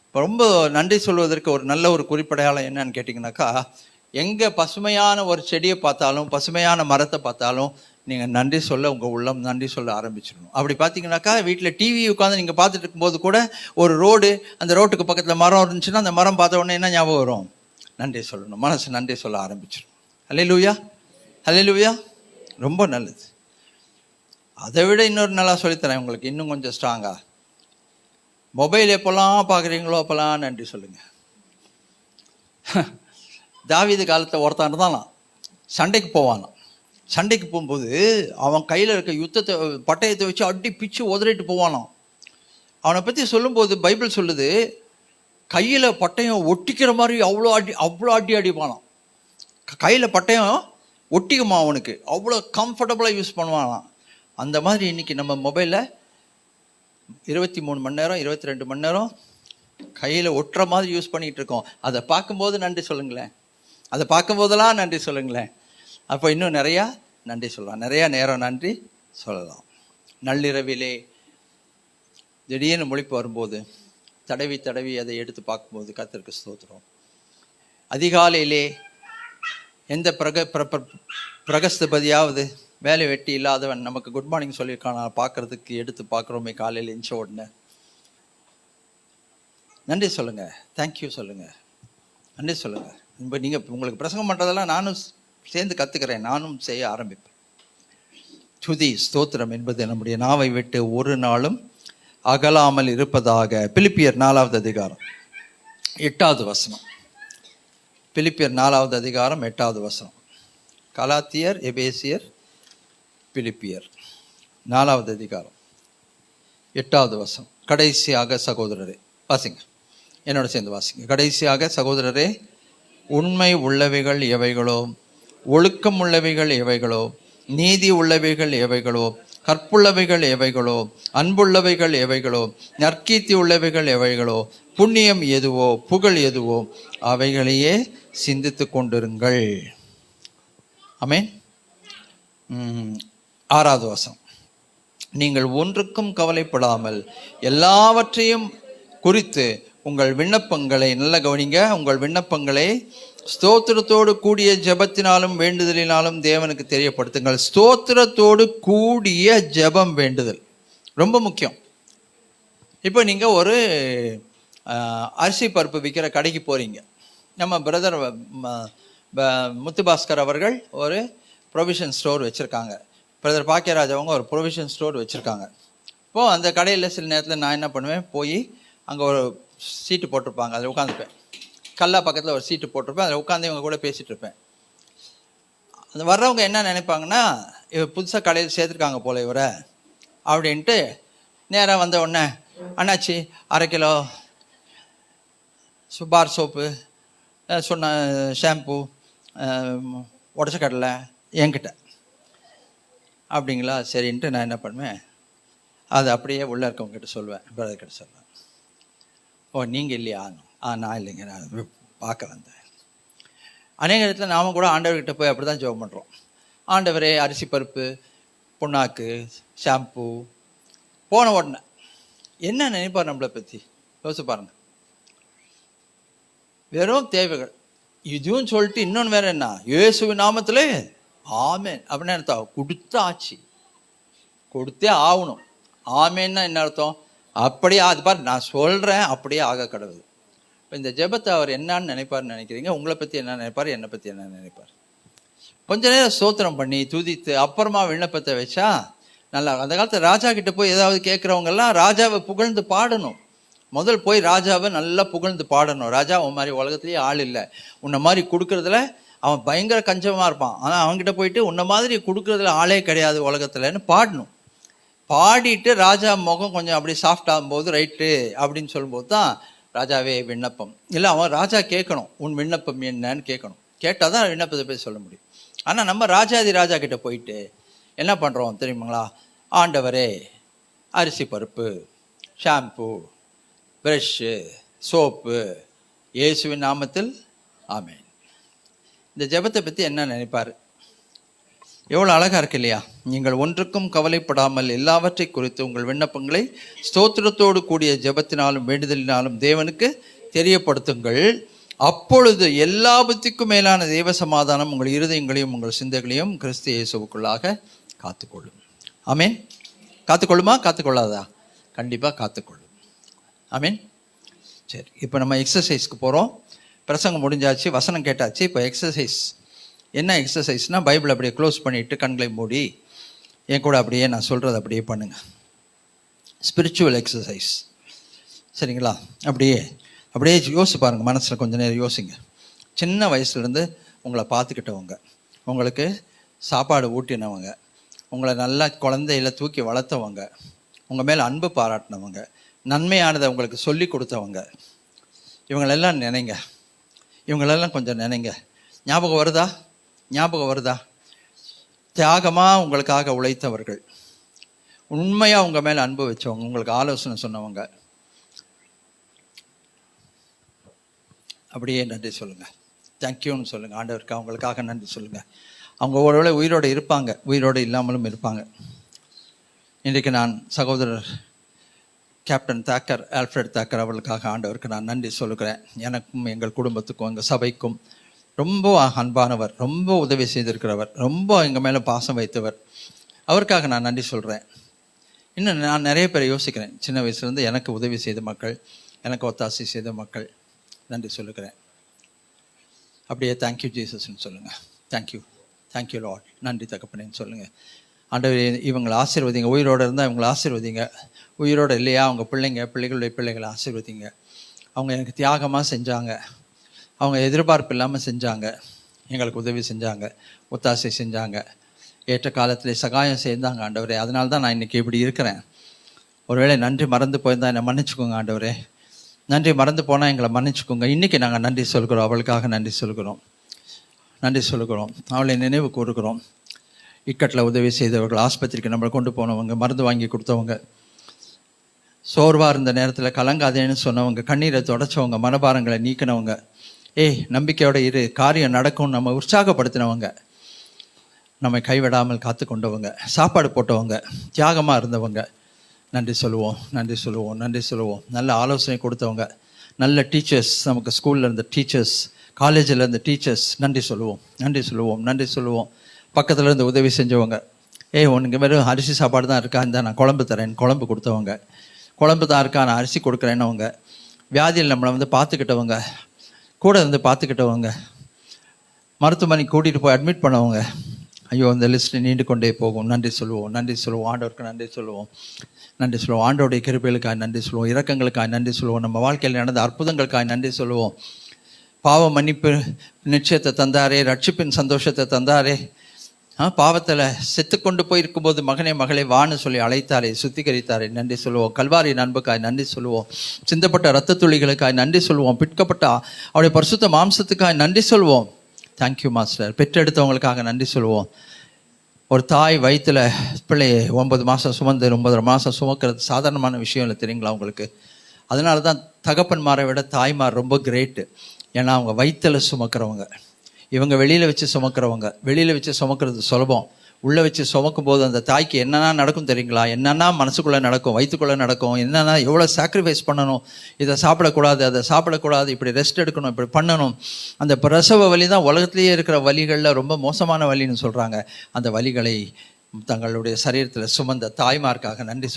இப்போ ரொம்ப நன்றி சொல்வதற்கு ஒரு நல்ல ஒரு குறிப்படையாளம் என்னன்னு கேட்டிங்கனாக்கா, எங்கே பசுமையான ஒரு செடியை பார்த்தாலும், பசுமையான மரத்தை பார்த்தாலும் நீங்கள் நன்றி சொல்ல, உங்கள் உள்ளம் நன்றி சொல்ல ஆரம்பிச்சிடணும். அப்படி பார்த்தீங்கன்னாக்கா, வீட்டில் டிவி உட்காந்து நீங்கள் பார்த்துட்டு இருக்கும்போது கூட ஒரு ரோடு, அந்த ரோட்டுக்கு பக்கத்தில் மரம் இருந்துச்சுன்னா அந்த மரம் பார்த்த உடனே என்ன ஞாபகம் வரும்? நன்றி சொல்லணும். மனசு நன்றி சொல்ல ஆரம்பிச்சிடும். அல்லேலூயா. ரொம்ப நல்லது. அதை விட இன்னொரு நல்லா சொல்லித்தரேன் உங்களுக்கு, இன்னும் கொஞ்சம் ஸ்ட்ராங்காக. மொபைல் எப்போல்லாம் பார்க்குறீங்களோ அப்போல்லாம் நன்றி சொல்லுங்கள். தாவீது காலத்தில் ஒருத்தன் இருந்தானா, சண்டைக்கு போவானான். சண்டைக்கு போகும்போது அவன் கையில் இருக்க பட்டயத்தை வச்சு அடி பிச்சு உதறிட்டு போவானான். அவனை பற்றி சொல்லும்போது பைபிள் சொல்லுது, கையில் பட்டயம் ஒட்டிக்கிற மாதிரி அவ்வளோ அடி அடிப்பானான். கையில் பட்டயம் ஒட்டிக்குமா அவனுக்கு, அவ்வளோ கம்ஃபர்டபுளாக யூஸ் பண்ணுவானான். அந்த மாதிரி இன்றைக்கி நம்ம மொபைலில் 23 மணி நேரம் 22 மணி நேரம் கையில் ஒட்டுற மாதிரி யூஸ் பண்ணிகிட்டு இருக்கோம். அதை பார்க்கும்போது நன்றி சொல்லுங்களேன். அதை பார்க்கும்போதெல்லாம் நன்றி சொல்லுங்களேன். அப்போ இன்னும் நிறையா நன்றி சொல்லலாம், நிறையா நேரம் நன்றி சொல்லலாம். நள்ளிரவிலே திடீர்னு முழிப்பு வரும்போது தடவி தடவி அதை எடுத்து பார்க்கும்போது கர்த்தருக்கு ஸ்தோத்திரம். அதிகாலையிலே எந்த பிரகஸ்தபதியாவது வேலை வெட்டி இல்லாதவன் நமக்கு குட் மார்னிங் சொல்லியிருக்கான் பார்க்கறதுக்கு எடுத்து பார்க்குறோமே காலையில் எஞ்ச உடனே நன்றி சொல்லுங்கள், தேங்க்யூ சொல்லுங்கள், நன்றி சொல்லுங்கள். இப்போ நீங்கள் உங்களுக்கு பிரசங்கம் பண்ணுறதெல்லாம் நானும் சேர்ந்து கற்றுக்கிறேன், நானும் செய்ய ஆரம்பிப்பேன். துதி ஸ்தோத்திரம் என்பது நம்முடைய நாவை விட்டு ஒரு நாளும் அகலாமல் இருப்பதாக. பிலிப்பியர் 4வது அதிகாரம் 8வது வசனம். பிலிப்பியர் 4வது அதிகாரம் 8வது வசனம். கலாத்தியர், எபேசியர், பிலிப்பியர் 4வது அதிகாரம் 8வது வசனம். கடைசியாக சகோதரரே, வாசிங்க, என்னோட சேர்ந்து வாசிங்க. கடைசியாக சகோதரரே, உண்மை உள்ளவைகள் எவைகளோ, ஒழுக்கம் உள்ளவைகள் எவைகளோ, நீதி உள்ளவைகள் எவைகளோ, கற்புள்ளவைகள் எவைகளோ, அன்புள்ளவைகள் எவைகளோ, நற்கீர்த்தி உள்ளவைகள் எவைகளோ, புண்ணியம் எதுவோ, புகழ் எதுவோ, அவைகளையே சிந்தித்து கொண்டிருங்கள். ஆமென். 6வது வசனம். நீங்கள் ஒன்றுக்கும் கவலைப்படாமல் எல்லாவற்றையும் குறித்து உங்கள் விண்ணப்பங்களை, நல்ல கவனிங்க, உங்கள் விண்ணப்பங்களை ஸ்தோத்திரத்தோடு கூடிய ஜெபத்தினாலும் வேண்டுதலினாலும் தேவனுக்கு தெரியப்படுத்துங்கள். ஸ்தோத்திரத்தோடு கூடிய ஜெபம், வேண்டுதல் ரொம்ப முக்கியம். இப்போ நீங்கள் ஒரு அரிசி பருப்பு விற்கிற கடைக்கு போகிறீங்க. நம்ம பிரதர் முத்துபாஸ்கர் அவர்கள் ஒரு ப்ரொவிஷன் ஸ்டோர் வச்சுருக்காங்க. பிரதர் பாக்கியராஜ் அவங்க ஒரு ப்ரொவிஷன் ஸ்டோர் வச்சுருக்காங்க. இப்போது அந்த கடையில் சில நேரத்தில் நான் என்ன பண்ணுவேன், போய் அங்கே ஒரு சீட்டு போட்டிருப்பாங்க, அதில் உட்காந்துப்பேன். கல்லா பக்கத்தில் ஒரு சீட்டு போட்டிருப்பேன், அதில் உட்காந்து இவங்க கூட பேசிகிட்டு இருப்பேன். அந்த வர்றவங்க என்ன நினைப்பாங்கன்னா, இவர் புதுசாக கடையில் சேர்த்துருக்காங்க போல இவரை அப்படின்ட்டு நேராக வந்த உடனே, அண்ணாச்சி 1/2 கிலோ பார் சோப்பு, சொன்ன ஷாம்பு, உடச்ச கடலை என்கிட்ட. அப்படிங்களா, சரின்ட்டு நான் என்ன பண்ணுவேன், அது அப்படியே உள்ளே இருக்கவங்ககிட்ட சொல்லுவேன், பிரதர் கிட்ட சொல்லுவேன். ஓ, நீங்கள் இல்லையா? நான் இல்லைங்க, நான் பார்க்க வந்தேன். அநேக இடத்துல நாம் கூட ஆண்டவர்கிட்ட போய் அப்படி தான் ஜெபம் பண்ணுறோம். ஆண்டவரே, அரிசி பருப்பு, புண்ணாக்கு, ஷாம்பு, போன உடனே என்ன நினைப்பார் நம்மளை பற்றி யோசிச்சு பாருங்க. வெறும் தேவைகள் இதுவும் சொல்லிட்டு இன்னொன்று வேற என்ன, இயேசுவின் நாமத்திலே ஆமேன் அப்படின்னு அர்த்தம். கொடுத்தாச்சு, கொடுத்தே ஆகணும். ஆமேன்னா என்ன அர்த்தம்? அப்படியே அது பாரு, நான் சொல்கிறேன், அப்படியே ஆக கடவுள். இப்போ இந்த ஜெபத்தை அவர் என்னன்னு நினைப்பார்னு நினைக்கிறீங்க? உங்களை பற்றி என்ன நினைப்பார், என்னை பற்றி என்ன நினைப்பார்? கொஞ்ச நேரம் ஸ்தோத்திரம் பண்ணி துதித்து அப்புறமா விண்ணப்பத்தை வச்சா நல்லா. அந்த காலத்தில் ராஜா கிட்ட போய் ஏதாவது கேட்குறவங்கெல்லாம் ராஜாவை புகழ்ந்து பாடணும். முதல் போய் ராஜாவை நல்லா புகழ்ந்து பாடணும். ராஜா, உன் மாதிரி உலகத்துலேயே ஆள் இல்லை, உன்னை மாதிரி கொடுக்குறதுல அவன் பயங்கர கஞ்சமாக இருப்பான், ஆனால் அவன்கிட்ட போயிட்டு உன்னை மாதிரி கொடுக்குறதுல ஆளே கிடையாது உலகத்துலன்னு பாடணும். பாடிட்டு ராஜா முகம் கொஞ்சம் அப்படி சாஃப்ட் ஆகும்போது ரைட்டு அப்படின்னு சொல்லும்போது தான் ராஜாவே விண்ணப்பம். இல்லை, அவன் ராஜா கேட்கணும், உன் விண்ணப்பம் என்னன்னு கேட்கணும். கேட்டால் தான் விண்ணப்பத்தை போய் சொல்ல முடியும். ஆனால் நம்ம ராஜாதி ராஜா கிட்ட போயிட்டு என்ன பண்ணுறோம் தெரியுமாங்களா? ஆண்டவரே, அரிசி பருப்பு, ஷாம்பு, ப்ரஷ்ஷு, சோப்பு, இயேசுவின் நாமத்தில் ஆமேன். இந்த ஜெபத்தை பற்றி என்ன நினைப்பார்? எவ்வளோ அழகாக இருக்கு இல்லையா? நீங்கள் ஒன்றுக்கும் கவலைப்படாமல் எல்லாவற்றை குறித்து உங்கள் விண்ணப்பங்களை ஸ்தோத்திரத்தோடு கூடிய ஜெபத்தினாலும் வேண்டுதலினாலும் தேவனுக்கு தெரியப்படுத்துங்கள். அப்பொழுது எல்லா புத்திக்கும் மேலான தேவ சமாதானம் உங்கள் இருதயங்களையும் உங்கள் சிந்தைகளையும் கிறிஸ்து இயேசுவுக்குள்ளாக காத்துக்கொள்ளும். ஆமேன். காத்துக்கொள்ளுமா? காத்துக்கொள்ளாதா? கண்டிப்பாக காத்துக்கொள்ளும். ஆமேன். சரி, இப்போ நம்ம எக்ஸசைஸ்க்கு போகிறோம். பிரசங்கம் முடிஞ்சாச்சு, வசனம் கேட்டாச்சு. இப்போ எக்ஸசைஸ். என்ன எக்ஸசைஸ்னால், பைபிள் அப்படியே க்ளோஸ் பண்ணிவிட்டு கண்களை மூடி என் கூட அப்படியே நான் சொல்கிறது அப்படியே பண்ணுங்கள். ஸ்பிரிச்சுவல் எக்ஸசைஸ், சரிங்களா? அப்படியே யோசிச்சு பாருங்கள், மனசில் கொஞ்சம் நேரம் யோசிங்க. சின்ன வயசுலேருந்து உங்களை பார்த்துக்கிட்டவங்க, உங்களுக்கு சாப்பாடு ஊட்டினவங்க, உங்களை நல்லா குழந்தையில தூக்கி வளர்த்தவங்க, உங்கள் மேலே அன்பு பாராட்டினவங்க, நன்மையானதை உங்களுக்கு சொல்லி கொடுத்தவங்க, இவங்களெல்லாம் நினைங்க. இவங்களெல்லாம் கொஞ்சம் நினைங்க. ஞாபகம் வருதா? தியாகமாக உங்களுக்காக உழைத்தவர்கள், உண்மையாக உங்கள் மேலே அன்பு வச்சவங்க, உங்களுக்கு ஆலோசனை சொன்னவங்க, அப்படியே நன்றி சொல்லுங்கள். தேங்க்யூன்னு சொல்லுங்கள் ஆண்டவருக்கு. அவங்களுக்காக நன்றி சொல்லுங்கள். அவங்க ஒருவேளை உயிரோடு இருப்பாங்க, உயிரோடு இல்லாமலும் இருப்பாங்க. இன்றைக்கு நான் சகோதரர் கேப்டன் தாக்கர், ஆல்ஃப்ரெட் தாக்கர் அவர்களுக்காக ஆண்டவருக்கு நான் நன்றி சொல்லுகிறேன். எனக்கும் எங்கள் குடும்பத்துக்கும் எங்கள் சபைக்கும் ரொம்ப அன்பானவர், ரொம்ப உதவி செய்திருக்கிறவர், ரொம்ப எங்கள் மேலே பாசம் வைத்தவர். அவருக்காக நான் நன்றி சொல்கிறேன். இன்னும் நான் நிறைய பேரை யோசிக்கிறேன். சின்ன வயசுலேருந்து எனக்கு உதவி செய்த மக்கள், எனக்கு ஒத்தாசை செய்த மக்கள், நன்றி சொல்லுகிறேன். அப்படியே தேங்க்யூ ஜீசஸ்ன்னு சொல்லுங்கள். தேங்க்யூ லார்ட், நன்றி தகப்பனேன்னு சொல்லுங்கள். ஆண்டவரே, இவங்களை ஆசீர்வதிங்க. உயிரோடு இருந்தால் இவங்களை ஆசீர்வதிங்க. உயிரோடு இல்லையா அவங்க பிள்ளைகளுடைய பிள்ளைகளை ஆசீர்வதிங்க. அவங்க எனக்கு தியாகமாக செஞ்சாங்க, அவங்க எதிர்பார்ப்பு இல்லாமல் செஞ்சாங்க, எங்களுக்கு உதவி செஞ்சாங்க, ஒத்தாசை செஞ்சாங்க, ஏற்ற காலத்தில் சகாயம் செய்தாங்க ஆண்டவரே. அதனால தான் நான் இன்றைக்கி இப்படி இருக்கிறேன். ஒருவேளை நன்றி மறந்து போயிருந்தால் என்னை மன்னிச்சுக்கோங்க ஆண்டவரே. நன்றி மறந்து போனால் எங்களை மன்னிச்சுக்கோங்க. இன்றைக்கி நாங்கள் நன்றி சொல்கிறோம், அவளுக்காக நன்றி சொல்கிறோம். அவளை நினைவு கூறுகிறோம். இக்கட்டில் உதவி செய்தவர்கள், ஆஸ்பத்திரிக்கு நம்மளை கொண்டு போனவங்க, மருந்து வாங்கி கொடுத்தவங்க, சோர்வாக இருந்த நேரத்தில் கலங்காதேன்னு சொன்னவங்க, கண்ணீரை தொடச்சவங்க, மனபாரங்களை நீக்கினவங்க, நம்பிக்கையோடு இரு, காரியம் நடக்கும் நம்ம உற்சாகப்படுத்தினவங்க, நம்மை கைவிடாமல் காத்து கொண்டவங்க, சாப்பாடு போட்டவங்க, தியாகமாக இருந்தவங்க, நன்றி சொல்லுவோம். நல்ல ஆலோசனை கொடுத்தவங்க, நல்ல டீச்சர்ஸ், நமக்கு ஸ்கூலில் இருந்த டீச்சர்ஸ், காலேஜில் இருந்த டீச்சர்ஸ், நன்றி சொல்லுவோம். பக்கத்தில் இருந்து உதவி செஞ்சவங்க, உனக்கு வெறும் அரிசி சாப்பாடு தான் இருக்கா, இந்த நான் குழம்பு தரேன், குழம்பு கொடுத்தவங்க, குழம்பு தான் இருக்கா நான் அரிசி கொடுக்குறேன்னவங்க, வியாதியில் நம்மளை பார்த்துக்கிட்டவங்க, கூட இருந்து பார்த்துக்கிட்டவங்க, மருத்துவமனைக்கு கூட்டிகிட்டு போய் அட்மிட் பண்ணவங்க. ஐயோ, அந்த லிஸ்ட்டு நீண்டு கொண்டே போகும். நன்றி சொல்லுவோம். ஆண்டவருக்கு நன்றி சொல்லுவோம். ஆண்டோடைய கிருபைகளுக்காக நன்றி சொல்லுவோம். இரக்கங்களுக்காக நன்றி சொல்லுவோம். நம்ம வாழ்க்கையில் நடந்த அற்புதங்களுக்காக நன்றி சொல்லுவோம். பாவ மன்னிப்பு நிச்சயத்தை தந்தாரே, ரட்சிப்பின் சந்தோஷத்தை தந்தாரே, பாவத்தில் செத்து கொண்டு போயிருக்கும்போது மகனே மகளே வான்னு சொல்லி அழைத்தாரே, சுத்திகரித்தாரே, நன்றி சொல்லுவோம். கல்வாரி அன்புக்காய் நன்றி சொல்லுவோம். சிந்தப்பட்ட இரத்த துளிகளுக்காய் நன்றி சொல்லுவோம். பிற்கப்பட்ட அவருடைய பரிசுத்த மாம்சத்துக்காய் நன்றி சொல்லுவோம். Thank you master. பெற்றெடுத்தவங்களுக்காக நன்றி சொல்லுவோம். ஒரு தாய் வயிற்றில் பிள்ளையை 9 மாதம் சுமந்து 9.5 மாதம் சுமக்கிறது சாதாரணமான விஷயம் இல்லை, தெரியுங்களா உங்களுக்கு? அதனால தான் தகப்பன்மாரை விட தாய்மார் ரொம்ப கிரேட்டு. ஏன்னா அவங்க வயிற்றில் சுமக்கிறவங்க, இவங்க வெளியில் வச்சு சுமக்கிறவங்க. வெளியில் வச்சு சுமக்கிறது சுலபம், உள்ளே வச்சு சுமக்கும் போது அந்த தாய்க்கு என்னென்னா நடக்கும் தெரியுங்களா? என்னென்னா மனசுக்குள்ளே நடக்கும், வயிற்றுக்குள்ளே நடக்கும், என்னென்னா எவ்வளோ சாக்ரிஃபைஸ் பண்ணணும், இதை சாப்பிடக்கூடாது, அதை சாப்பிடக்கூடாது, இப்படி ரெஸ்ட் எடுக்கணும், இப்படி பண்ணணும். அந்த பிரசவ வலி தான் உலகத்திலேயே இருக்கிற வலிகளில் ரொம்ப மோசமான வலின்னு சொல்கிறாங்க. அந்த வலிகளை தங்களுடைய சரீரத்தில் சுமந்த தாய்மார்க்காக நன்றி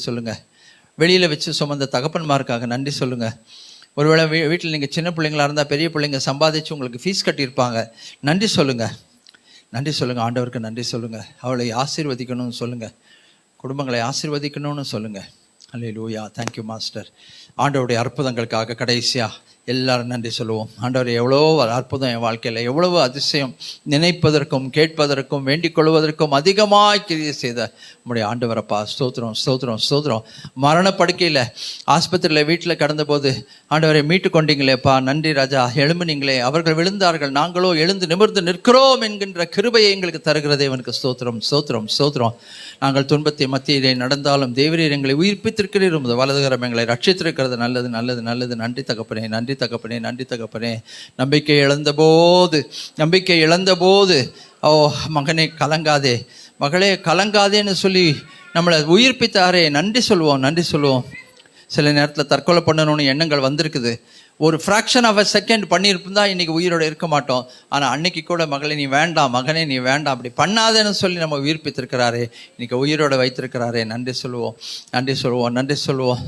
சொல்லுங்கள். வெளியில் வச்சு சுமந்த தகப்பன்மார்க்காக நன்றி சொல்லுங்கள். ஒருவேளை வீட்டில் நீங்கள் சின்ன பிள்ளைங்களாக இருந்தால் பெரிய பிள்ளைங்க சம்பாதிச்சு உங்களுக்கு ஃபீஸ் கட்டியிருப்பாங்க. நன்றி சொல்லுங்கள். ஆண்டவருக்கு நன்றி சொல்லுங்கள். அவளை ஆசீர்வதிக்கணும்னு சொல்லுங்கள். குடும்பங்களை ஆசீர்வதிக்கணும்னு சொல்லுங்கள். அல்லேலூயா. Thank you master. ஆண்டவருடைய அற்புதங்களுக்காக கடைசியாக எல்லாரும் நன்றி சொல்லுவோம். ஆண்டவர் எவ்வளோ அற்புதம் என் வாழ்க்கையில், எவ்வளவு அதிசயம், நினைப்பதற்கும் கேட்பதற்கும் வேண்டிக் கொள்வதற்கும் அதிகமாக கிரியை செய்த நம்முடைய ஆண்டவரப்பா, ஸ்தோத்திரம். மரணப்படுக்கையில் ஆஸ்பத்திரியில் வீட்டில் கடந்தபோது ஆண்டவரை மீட்டு கொண்டீங்களேப்பா, நன்றி ராஜா. எழும்புனீங்களே, அவர்கள் விழுந்தார்கள், நாங்களோ எழுந்து நிமிர்ந்து நிற்கிறோம் என்கின்ற கிருபையை எங்களுக்கு தருகிறதே அவனுக்கு ஸ்தோத்திரம். நாங்கள் துன்பத்தை மத்தியிலே நடந்தாலும் தேவரீர் எங்களை உயிர்ப்பித்திருக்கிறீர், உமது வலதுகரம் எங்களை ரட்சித்திருக்கிறது. நல்லது. நன்றி தகப்பனே. நம்பிக்கை இழந்த போது மகனே கலங்காதே, மகளே கலங்காதேன்னு சொல்லி நம்மளை உயிர்ப்பித்தாரே, நன்றி சொல்லுவோம். சில நேரத்தில் தற்கொலை பண்ணணும்னு எண்ணங்கள் வந்திருக்குது. ஒரு ஃப்ராக்ஷன் ஆஃப் அ செகண்ட் பண்ணியிருப்பா இன்றைக்கி உயிரோடு இருக்க மாட்டோம். ஆனால் அன்னைக்கு கூட மகளே நீ வேண்டாம், மகனே நீ வேண்டாம், அப்படி பண்ணாதேன்னு சொல்லி நம்ம உயிர்ப்பித்திருக்கிறாரே, இன்றைக்கி உயிரோடு வைத்திருக்கிறாரே, நன்றி சொல்லுவோம்.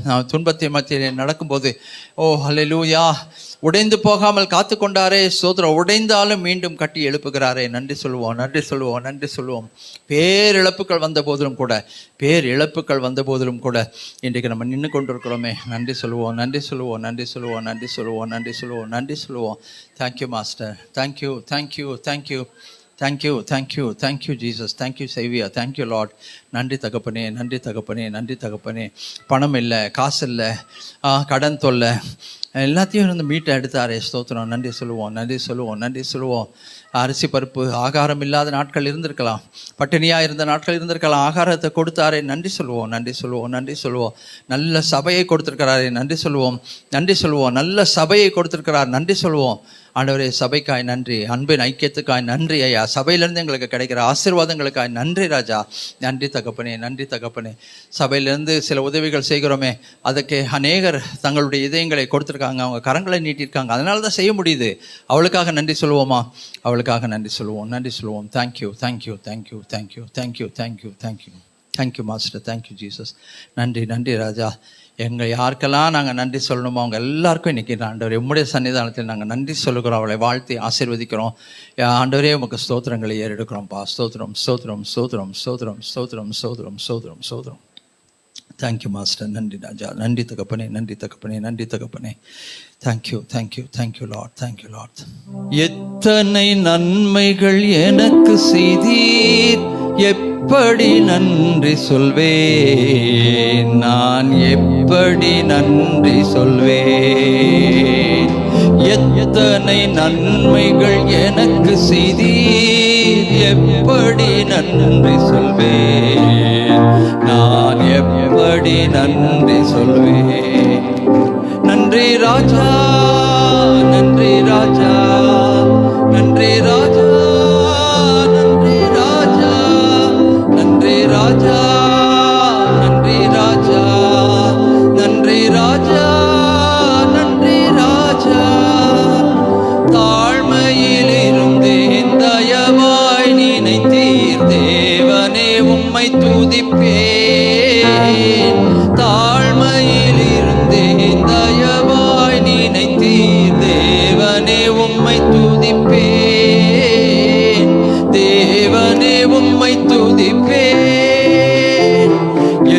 நான் துன்பத்தை மத்தியிலே நடக்கும்போது அல்லேலூயா, உடைந்து போகாமல் காத்து கொண்டாரே, ஸ்தோத்திரம். உடைந்தாலும் மீண்டும் கட்டி எழுப்புகிறாரே, நன்றி சொல்லுவோம். பேரிழப்புகள் வந்த போதிலும் கூட இன்றைக்கு நம்ம நின்று கொண்டிருக்கிறோமே, நன்றி சொல்லுவோம். Thank you master. Thank you Jesus. Thank you Xavier. Thank you Lord. நன்றி தகப்பனே. பணம் இல்லை, காசு இல்லை, கடன் தொல்லை, எல்லாத்தையும் இருந்து மீட்டை எடுத்தாரே, ஸ்தோத்திரம். நன்றி சொல்லுவோம், நன்றி சொல்லுவோம், நன்றி சொல்லுவோம். அரிசி பருப்பு ஆகாரம் இல்லாத நாட்கள் இருந்திருக்கலாம், பட்டினியாக இருந்த நாட்கள் இருந்திருக்கலாம். ஆகாரத்தை கொடுத்தாரே, நன்றி சொல்லுவோம், நன்றி சொல்லுவோம், நன்றி சொல்லுவோம். நல்ல சபையை கொடுத்துருக்கிறாரே, நன்றி சொல்லுவோம், நன்றி சொல்லுவோம். நல்ல சபையை கொடுத்துருக்கிறார், நன்றி சொல்லுவோம். ஆண்டவரே, சபைக்காய் நன்றி, அன்பின் ஐக்கியத்துக்காய் நன்றி ஐயா, சபையிலேருந்து எங்களுக்கு கிடைக்கிற ஆசீர்வாதங்களுக்காய் நன்றி ராஜா. நன்றி தகப்பனே, நன்றி தகப்பனே. சபையிலேருந்து சில உதவிகள் செய்கிறோமே, அதுக்கு அநேகர் தங்களுடைய இதயங்களை கொடுத்துருக்காங்க, அவங்க கரங்களை நீட்டியிருக்காங்க, அதனால தான் செய்ய முடியுது. அவளுக்காக நன்றி சொல்லுவோமா? அவளுக்காக நன்றி சொல்லுவோம், நன்றி சொல்லுவோம். Thank you, thank you, thank you, thank you, thank you, thank you, thank you, thank you master, thank you Jesus. நன்றி, நன்றி ராஜா. எங்கள் யாருக்கெல்லாம் நாங்கள் நன்றி சொல்லணுமோ அவங்க எல்லாருக்கும் இன்றைக்கி ஆண்டவரே உம்முடைய சன்னிதானத்தில் நாங்கள் நன்றி சொல்லுகிறோம், அவளை வாழ்த்தி ஆசீர்வதிக்கிறோம். ஆண்டவரே உமக்கு ஸ்தோத்திரங்களை ஏறெடுக்கிறோம்ப்பா. ஸ்தோத்திரம், ஸ்தோத்திரம், ஸ்தோத்திரம், ஸ்தோத்திரம், ஸ்தோத்திரம், ஸ்தோத்திரம், ஸ்தோத்திரம், ஸ்தோத்திரம். Thank you master. நன்றி ராஜா, நன்றி தகப்பனே, நன்றி தகப்பனே, நன்றி தகப்பனே. Thank you, thank you, thank you Lord, thank you Lord. எத்தனை நன்மைகள் எனக்கு செய்தீர், எப்படி நன்றி சொல்வேன், நான் எப்படி நன்றி சொல்வேன். எத்தனை நன்மைகள் எனக்கு செய்தீர், எப்படி நன்றி சொல்வேன், நான் எப்படி நன்றி சொல்வேன். நன்றி ராஜா, நன்றி ராஜா, நன்றி ராஜா, நன்றி ராஜா, நன்றி ராஜா, நன்றி ராஜா, நன்றி ராஜா, நன்றி ராஜா. தாழ்மையில் இருந்தேன், தயவாய் நினைத்தீர், தேவனே உம்மை துதிப்பேன். தாழ்மையில் இருந்தேன், தயவாய் நினைத்தீர், தேவனே உம்மை துதிப்பேன், தேவனே உம்மை துதிப்பேன்.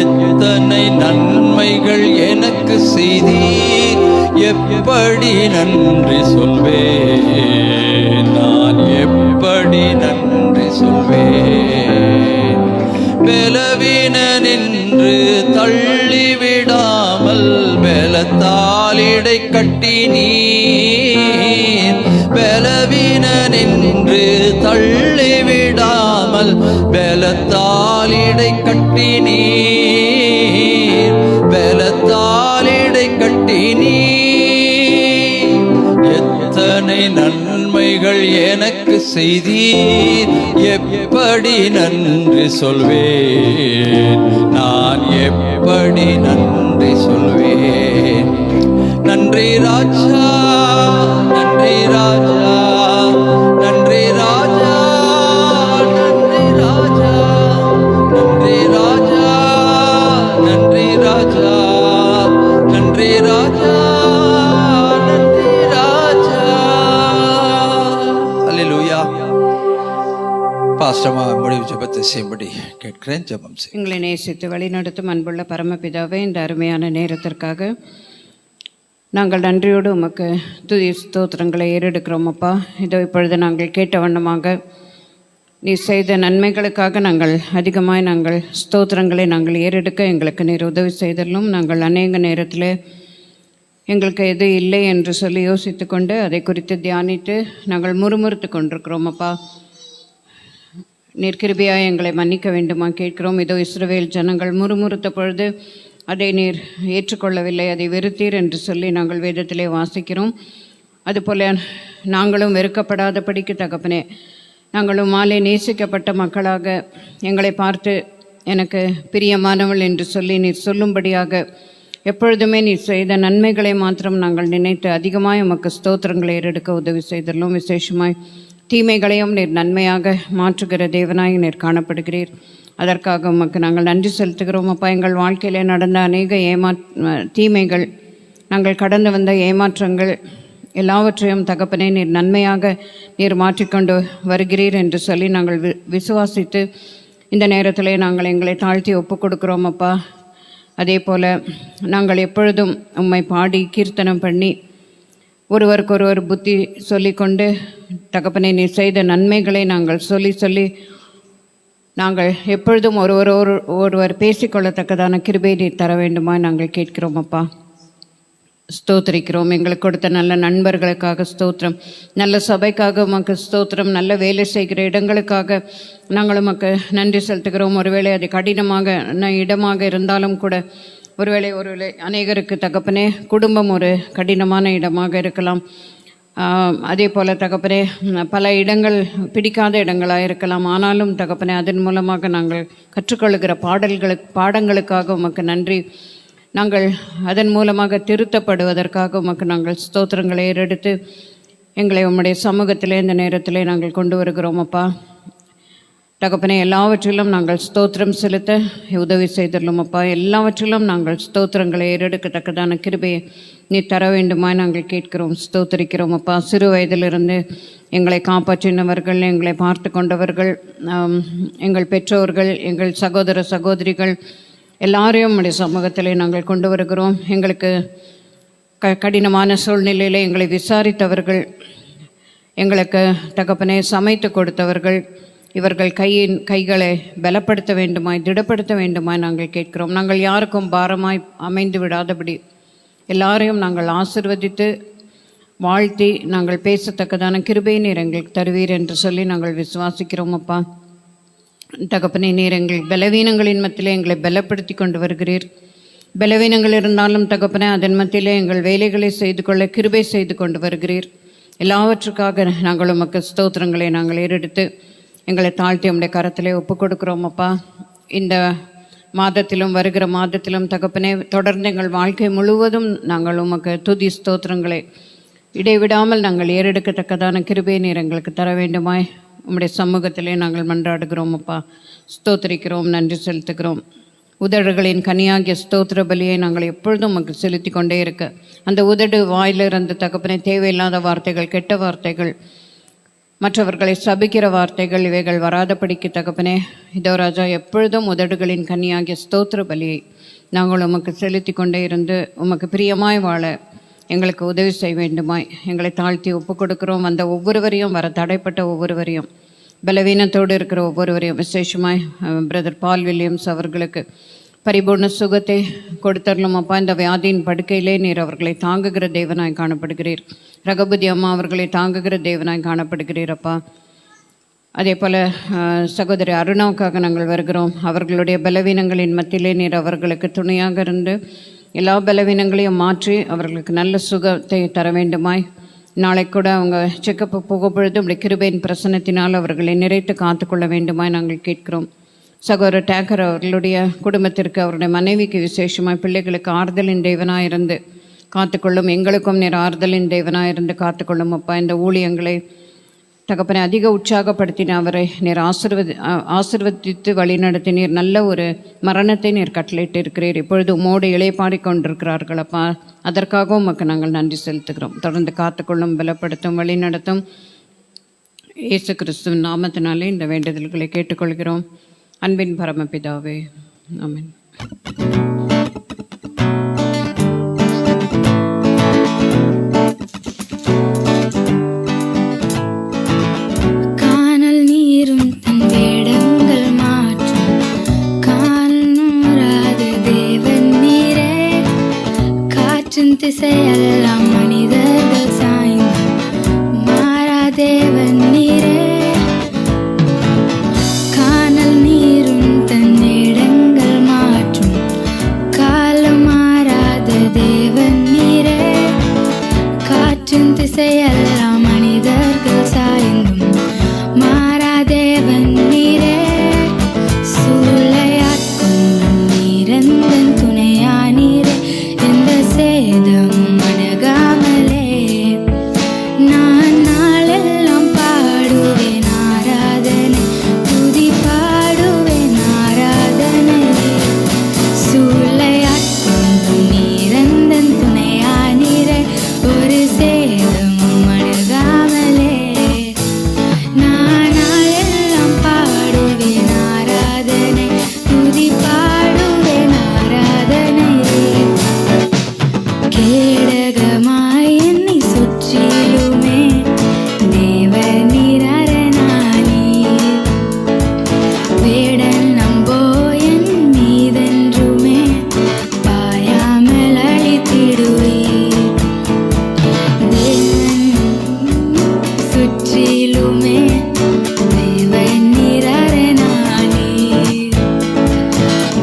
எத்தனை நன்மைகள் எனக்கு செய்தீர், எப்படி நன்றி சொல்வேன், நான் எப்படி நன்றி சொல்வேன். பலவீனனென்று தள்ளிவிடாமல் பலத்தால் இடை கட்டினீர், பலவீனனென்று தள்ளிவிடாமல் பலத்தால் இடை கட்டினீர், பலத்தால் இடை கட்டினீர். எத்தனை நன்மைகள் எனக்கு செய்தீர், எப்படி நன்றி சொல்வேன், நான் எப்படி நன்றி சொல்வேன். நன்றி ராஜா, நன்றி ராஜா, நன்றி ராஜா, நன்றி ராஜா, நன்றி ராஜா, நன்றி ராஜா, நன்றி ராஜா, நன்றி ராஜா. அல்லேலூயா. பாஸ்டமா முடிவு ஜெபத்தை செய்யும்படி கேட்கிறேன். ஜெபம் செய். எங்களை நேசித்து வழிநடத்தும் அன்புள்ள பரமபிதாவே, இந்த அருமையான நேரத்திற்காக நாங்கள் நன்றியோடு உமக்கு துதி ஸ்தோத்திரங்களை ஏறெடுக்கிறோம் அப்பா. இதோ இப்பொழுது நாங்கள் கேட்ட வண்ணமாக நீ செய்த நன்மைகளுக்காக நாங்கள் அதிகமாய் நாங்கள் ஸ்தோத்திரங்களை நாங்கள் ஏறெடுக்க எங்களுக்கு நீர் உதவி செய்தலும். நாங்கள் அநேக நேரத்தில் எங்களுக்கு எது இல்லை என்று சொல்லி யோசித்து கொண்டு அதை குறித்து தியானித்து நாங்கள் முறுமுறுத்து கொண்டிருக்கிறோம் அப்பா. நீர் கிருபையாய் எங்களை மன்னிக்க வேண்டுமா கேட்கிறோம். இதோ இஸ்ரவேல் ஜனங்கள் முறுமுறுத்த பொழுது அதை நீர் ஏற்றுக்கொள்ளவில்லை, அதை வெறுத்தீர் என்று சொல்லி நாங்கள் வேதத்திலே வாசிக்கிறோம். அதுபோல் நாங்களும் வெறுக்கப்படாதபடிக்கு தகப்பனே, நாங்களும் மாலை நேசிக்கப்பட்ட மக்களாக எங்களை பார்த்து எனக்கு பிரியமானவள் என்று சொல்லி நீர் சொல்லும்படியாக எப்பொழுதுமே நீர் செய்த நன்மைகளை மாத்திரம் நாங்கள் நினைத்து அதிகமாய் உமக்கு ஸ்தோத்திரங்களை ஏறெடுக்க உதவி செய்துள்ளோம். விசேஷமாய் தீமைகளையும் நீர் நன்மையாக மாற்றுகிற தேவனாய் நீர் காணப்படுகிறீர். அதற்காக உமக்கு நாங்கள் நன்றி செலுத்துகிறோம் அப்பா. எங்கள் வாழ்க்கையிலே நடந்த அநேக தீமைகள், நாங்கள் கடந்து வந்த ஏமாற்றங்கள் எல்லாவற்றையும் தகப்பனே நீர் நன்மையாக நீர் மாற்றிக்கொண்டு வருகிறீர் என்று சொல்லி நாங்கள் விசுவாசித்து இந்த நேரத்திலே நாங்கள் எங்களை தாழ்த்தி ஒப்புக் கொடுக்கிறோம் அப்பா. அதே போல் நாங்கள் எப்பொழுதும் உம்மை பாடி கீர்த்தனம் பண்ணி ஒருவருக்கொருவர் புத்தி சொல்லிக்கொண்டு தகப்பனை நீர் செய்த நன்மைகளை நாங்கள் சொல்லி சொல்லி நாங்கள் எப்பொழுதும் ஒருவர் பேசிக்கொள்ளத்தக்கதான கிருபை நீர் தர வேண்டுமா நாங்கள் கேட்கிறோம் அப்பா. ஸ்தோத்திரிக்கிறோம். எங்களுக்கு கொடுத்த நல்ல நண்பர்களுக்காக ஸ்தோத்திரம், நல்ல சபைக்காக உமக்கு ஸ்தோத்திரம், நல்ல வேலை செய்கிற இடங்களுக்காக நாங்கள் உமக்கு நன்றி செலுத்துகிறோம். ஒருவேளை அது கடினமாக இடமாக இருந்தாலும் கூட, ஒருவேளை அநேகருக்கு தகப்பனே குடும்பம் ஒரு கடினமான இடமாக இருக்கலாம். அதே போல் தகப்பனே பல இடங்கள் பிடிக்காத இடங்களாக இருக்கலாம். ஆனாலும் தகப்பனே அதன் மூலமாக நாங்கள் கற்றுக்கொள்கிற பாடங்களுக்காக உமக்கு நன்றி. நாங்கள் அதன் மூலமாக திருத்தப்படுவதற்காக உமக்கு நாங்கள் ஸ்தோத்திரங்களை ஏறெடுத்து எங்களை உம்முடைய சமூகத்திலே இந்த நேரத்திலே நாங்கள் கொண்டு வருகிறோம். அப்பா தகப்பனே, எல்லாவற்றிலும் நாங்கள் ஸ்தோத்திரம் செலுத்த உதவி செய்துள்ளோம். அப்பா எல்லாவற்றிலும் நாங்கள் ஸ்தோத்திரங்களை ஏறெடுக்கத்தக்கதான கிருபையை நீ தர வேண்டுமாய் நாங்கள் கேட்கிறோம், ஸ்தோத்திரிக்கிறோம். அப்பா சிறு வயதிலிருந்து எங்களை காப்பாற்றினவர்கள், எங்களை பார்த்து கொண்டவர்கள், எங்கள் பெற்றோர்கள், எங்கள் சகோதர சகோதரிகள் எல்லாரையும் நம்முடைய சமூகத்திலே நாங்கள் கொண்டு வருகிறோம். எங்களுக்கு கடினமான சூழ்நிலையில் எங்களை விசாரித்தவர்கள், எங்களுக்கு தகப்பனே சமைத்து கொடுத்தவர்கள், இவர்கள் கைகளை பலப்படுத்த வேண்டுமாய் திடப்படுத்த வேண்டுமாய் நாங்கள் கேட்கிறோம். நாங்கள் யாருக்கும் பாரமாய் அமைந்து விடாதபடி எல்லாரையும் நாங்கள் ஆசிர்வதித்து வாழ்த்தி நாங்கள் பேசத்தக்கதான கிருபையை நீர் எங்களுக்கு தருவீர் என்று சொல்லி நாங்கள் விசுவாசிக்கிறோம். அப்பா தகப்பனே, நீர் எங்கள் பலவீனங்களின் மத்தியிலே எங்களை பலப்படுத்தி கொண்டு வருகிறீர். பலவீனங்கள் இருந்தாலும் தகப்பனே அதன் மத்தியிலே எங்கள் வேலைகளை செய்து கொள்ள கிருபை செய்து கொண்டு வருகிறீர். எல்லாவற்றுக்காக நாங்கள் உமக்கு ஸ்தோத்திரங்களை நாங்கள் ஏறெடுத்து எங்களை தாழ்த்தி உம்முடைய கரத்திலே ஒப்புக் கொடுக்குறோம். அப்பா இந்த மாதத்திலும் வருகிற மாதத்திலும் தகப்பனே தொடர்ந்து எங்கள் வாழ்க்கை முழுவதும் நாங்கள் உமக்கு துதி ஸ்தோத்திரங்களை இடைவிடாமல் நாங்கள் ஏறெடுக்கத்தக்கதான கிருபையை நீர் எங்களுக்கு தர வேண்டுமாய் உம்முடைய சமூகத்திலே நாங்கள் மன்றாடுகிறோம். அப்பா ஸ்தோத்திரிக்கிறோம், நன்றி செலுத்துகிறோம். உதடுகளின் கனியாகிய ஸ்தோத்திர பலியை நாங்கள் எப்பொழுதும் உமக்கு செலுத்தி கொண்டே இருக்க, அந்த உதடு வாயிலிருந்து தகப்பனே தேவையில்லாத வார்த்தைகள், கெட்ட வார்த்தைகள், மற்றவர்களை சபிக்கிற வார்த்தைகள் இவைகள் வராதபடிக்கு தகப்பனே இதோ ராஜா எப்பொழுதும் உதடுகளின் கனியாகிய ஸ்தோத்திர பலியை நாங்கள் உமக்கு செலுத்தி கொண்டே இருந்து உமக்கு பிரியமாய் வாழ எங்களுக்கு உதவி செய்ய வேண்டுமாய் எங்களை தாழ்த்தி ஒப்புக் கொடுக்கிறோம். அந்த ஒவ்வொருவரையும் வர தடைப்பட்ட ஒவ்வொருவரையும், பலவீனத்தோடு இருக்கிற ஒவ்வொருவரையும், விசேஷமாய் பிரதர் பால் வில்லியம்ஸ் அவர்களுக்கு பரிபூர்ண சுகத்தை கொடுத்தரலும். அப்பா இந்த வியாதியின் படுக்கையிலே நீர் அவர்களை தாங்குகிற தேவனாய் காணப்படுகிறீர். ரகபதி அம்மா அவர்களை தாங்குகிற தேவனாய் காணப்படுகிறீர். அப்பா அதே போல் சகோதரி அருணாவுக்காக நாங்கள் வருகிறோம். அவர்களுடைய பலவீனங்களின் மத்தியிலே நீர் அவர்களுக்கு துணையாக இருந்து எல்லா பலவீனங்களையும் மாற்றி அவர்களுக்கு நல்ல சுகத்தை தர வேண்டுமாய், நாளை கூட அவங்க செக்கப்பு போக பொழுது உடைய கிருபையின் பிரசன்னத்தினால் அவர்களை நிறைத்து காத்துக்கொள்ள வேண்டுமாய் நாங்கள் கேட்கிறோம். சகோதரர் டேக்கர் அவர்களுடைய குடும்பத்திற்கு, அவருடைய மனைவிக்கு, விசேஷமாய் பிள்ளைகளுக்கு ஆறுதலின் தேவனாக இருந்து காத்துக்கொள்ளும். எங்களுக்கும் நீர் ஆறுதலின் தேவனாக இருந்து காத்துக்கொள்ளும். அப்பா இந்த ஊழியங்களை தகப்பனை அதிக உற்சாகப்படுத்தின அவரை நீர் ஆசிர்வதித்து வழிநடத்தி நீர் நல்ல ஒரு மரணத்தை நீர் கட்டளையிட்டு இருக்கிறீர். இப்பொழுது உமோடு இளைப்பாடி கொண்டிருக்கிறார்கள். அப்பா அதற்காகவும் உமக்கு நாங்கள் நன்றி செலுத்துகிறோம். தொடர்ந்து காத்துக்கொள்ளும், பலப்படுத்தும், வழிநடத்தும். இயேசு கிறிஸ்துவின் நாமத்தினாலே இந்த வேண்டுதல்களை கேட்டுக்கொள்கிறோம். அன்பின் பரமபிதாவே, ஆமென். திசையெல்லாம் மனிதர்கள் சாய்ந்து மாறாதேவன் நீரே, காணல் நீரும் தன் இடங்கள் மாற்றும் நீரென்றுமே தேவன் நீரே நானீர்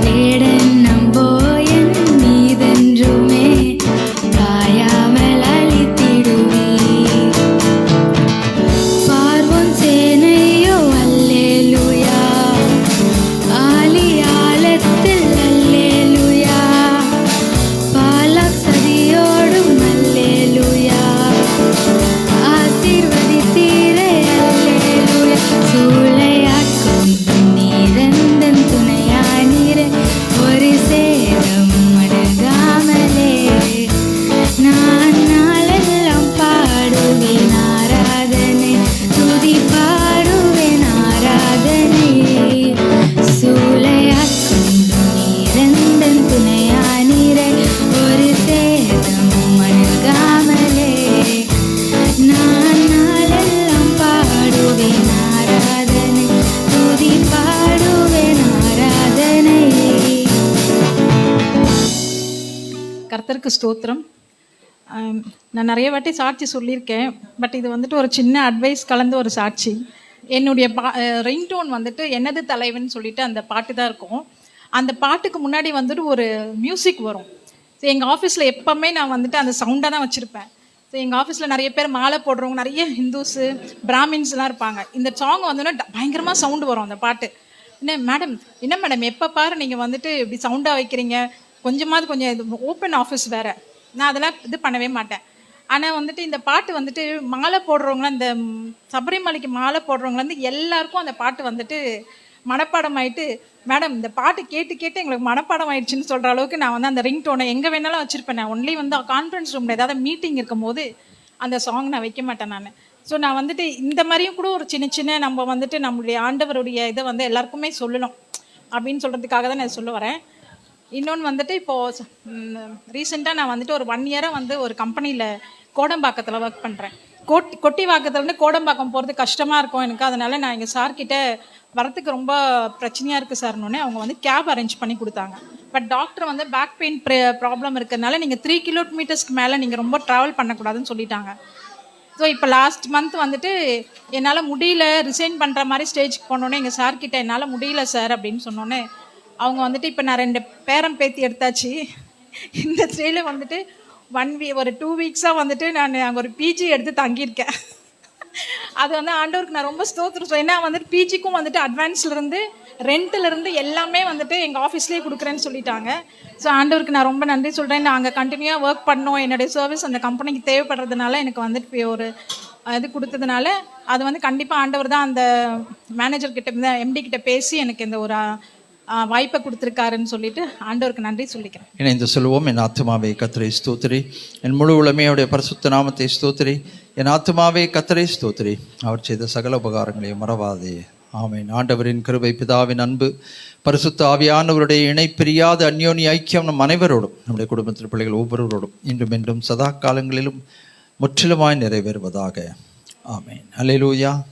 வேடென்னம் போயன் மீதென்றுமே காயாமல் அழித்திடுவீர் பார்வோன் சேனையோ அல்லேலூயா ஆலியாலத்தில் அல்லேலூயா பாலாக் சதியோடும் அல்லேலூயா ஆசீர்வதித்தீரே அல்லேலூயா சூளையாக்கும் நீரெந்தன் துணையானீரே ஒரு சேதம் அணுகாமலே நான் நாளெல்லாம் பாடுவேன் ஆராதனை துதி பாடுவேன் ஆராதனை சூளையாக்கும் நீரெந்தன் துணையானீரே ஒரு சேதம் அணுகாமலே நான் நாளெல்லாம் பாடுவேன் ஆராதனை துதி பாடுவேன் ஆராதனை. கர்த்தருக்கு ஸ்தோத்திரம். நான் நிறைய வாட்டி சாட்சி சொல்லியிருக்கேன். பட் இது வந்துட்டு ஒரு சின்ன அட்வைஸ் கலந்த ஒரு சாட்சி. என்னுடைய ரிங்டோன் வந்துட்டு என்னது தலைவன் சொல்லிட்டு அந்த பாட்டு தான் இருக்கும். அந்த பாட்டுக்கு முன்னாடி வந்துட்டு ஒரு மியூசிக் வரும். ஸோ எங்கள் ஆஃபீஸில் எப்போவுமே நான் வந்துட்டு அந்த சவுண்டாக தான் வச்சுருப்பேன். ஸோ எங்கள் ஆஃபீஸில் நிறைய பேர் மாலை போடுறவங்க, நிறைய ஹிந்துஸு பிராமின்ஸ்லாம் இருப்பாங்க. இந்த சாங் வந்தோன்னா பயங்கரமாக சவுண்டு வரும் அந்த பாட்டு. என்ன மேடம் எப்போ பாரு நீங்கள் வந்துட்டு இப்படி சவுண்டாக வைக்கிறீங்க, கொஞ்சம் இது ஓப்பன் ஆஃபீஸ் வேறு, நான் அதெல்லாம் இது பண்ணவே மாட்டேன். ஆனால் வந்துட்டு இந்த பாட்டு வந்துட்டு மாலை போடுறவங்க, இந்த சபரிமலைக்கு மாலை போடுறவங்க வந்து எல்லாருக்கும் அந்த பாட்டு வந்துட்டு மனப்பாடம் ஆகிட்டு, மேடம் இந்த பாட்டு கேட்டு எங்களுக்கு மனப்பாடம் ஆயிடுச்சுன்னு சொல்கிற அளவுக்கு நான் வந்து அந்த ரிங்டோனை எங்கே வேணாலும் வச்சுருப்பேன். நான் ஒன்லி வந்து கான்ஃபரன்ஸ் ரூமில் ஏதாவது மீட்டிங் இருக்கும் போது அந்த சாங் நான் வைக்க மாட்டேன் நான். ஸோ நான் வந்துட்டு இந்த மாதிரியும் கூட ஒரு சின்ன நம்ம வந்துட்டு நம்மளுடைய ஆண்டவருடைய இதை வந்து எல்லாருக்குமே சொல்லணும் அப்படின்னு சொல்கிறதுக்காக தான் நான் சொல்ல வரேன். இன்னொன்று வந்துட்டு இப்போது ரீசெண்டாக நான் வந்துட்டு ஒரு 1 இயராக வந்து ஒரு கம்பெனியில் கோடம்பாக்கத்தில் ஒர்க் பண்ணுறேன். கொட்டிவாக்கத்துலேருந்து கோடம்பாக்கம் போகிறது கஷ்டமாக இருக்கும் எனக்கு. அதனால் நான் எங்கள் சார்கிட்ட வரத்துக்கு ரொம்ப பிரச்சனையாக இருக்குது சார்னோடனே அவங்க வந்து கேப் அரேஞ்ச் பண்ணி கொடுத்தாங்க. பட் டாக்டர் வந்து பேக் பெயின் ப்ராப்ளம் இருக்கிறதுனால நீங்கள் 3 கிலோமீட்டர்ஸ்க்கு மேலே நீங்கள் ரொம்ப ட்ராவல் பண்ணக்கூடாதுன்னு சொல்லிட்டாங்க. ஸோ இப்போ லாஸ்ட் மந்த் வந்துட்டு என்னால் முடியல, ரிசைன் பண்ணுற மாதிரி ஸ்டேஜுக்கு போனோன்னே எங்கள் சார்கிட்ட என்னால் முடியல சார் அப்படின்னு சொன்னோன்னே அவங்க வந்துட்டு இப்போ நான் 2 பேரம் பேத்தி எடுத்தாச்சு. இந்த ஸ்டேஜில் வந்துட்டு ஒரு 2 வீக்ஸாக வந்துட்டு நான் அங்கே ஒரு பிஜி எடுத்து தங்கியிருக்கேன். அது வந்து ஆண்டவருக்கு நான் ரொம்ப ஸ்தோத்திரம். ஏன்னா வந்துட்டு பிஜிக்கும் வந்துட்டு அட்வான்ஸ்லேருந்து ரெண்ட்டிலேருந்து எல்லாமே வந்துட்டு எங்கள் ஆஃபீஸ்லேயே கொடுக்குறேன்னு சொல்லிட்டாங்க. ஸோ ஆண்டவருக்கு நான் ரொம்ப நன்றி சொல்கிறேன். நான் அங்கே கண்டினியூவாக ஒர்க் பண்ணோம். என்னுடைய சர்வீஸ் அந்த கம்பெனிக்கு தேவைப்படுறதுனால எனக்கு வந்துட்டு ஒரு இது கொடுத்ததுனால அது வந்து கண்டிப்பாக ஆண்டவர் தான் அந்த மேனேஜர்கிட்ட எம்டி கிட்ட பேசி எனக்கு இந்த ஒரு வாய்ப்பை கொடுத்துருக்காருன்னு சொல்லிட்டு ஆண்டவருக்கு நன்றி சொல்லிக்கிறேன். இணைந்து சொல்லுவோம். என் ஆத்துமாவே கர்த்தரை ஸ்தோத்திரி, என் முழு உலமையுடைய பரிசுத்த நாமத்தை ஸ்தோத்திரி. என் ஆத்துமாவே கர்த்தரை ஸ்தோத்திரி, அவர் செய்த சகல உபகாரங்களையும் மறவாதே. ஆமென். ஆண்டவரின் கிருபை, பிதாவின் அன்பு, பரிசுத்த ஆவியானவருடைய இணைப்பிரியாத அந்யோன்ய ஐக்கியம் நம் அனைவரோடும், நம்முடைய குடும்பத்தில் பிள்ளைகள் ஒவ்வொருவரோடும் இன்றும் என்றும் சதா காலங்களிலும் முற்றிலுமாய் நிறைவேறுவதாக. ஆமென். அல்லேலூயா.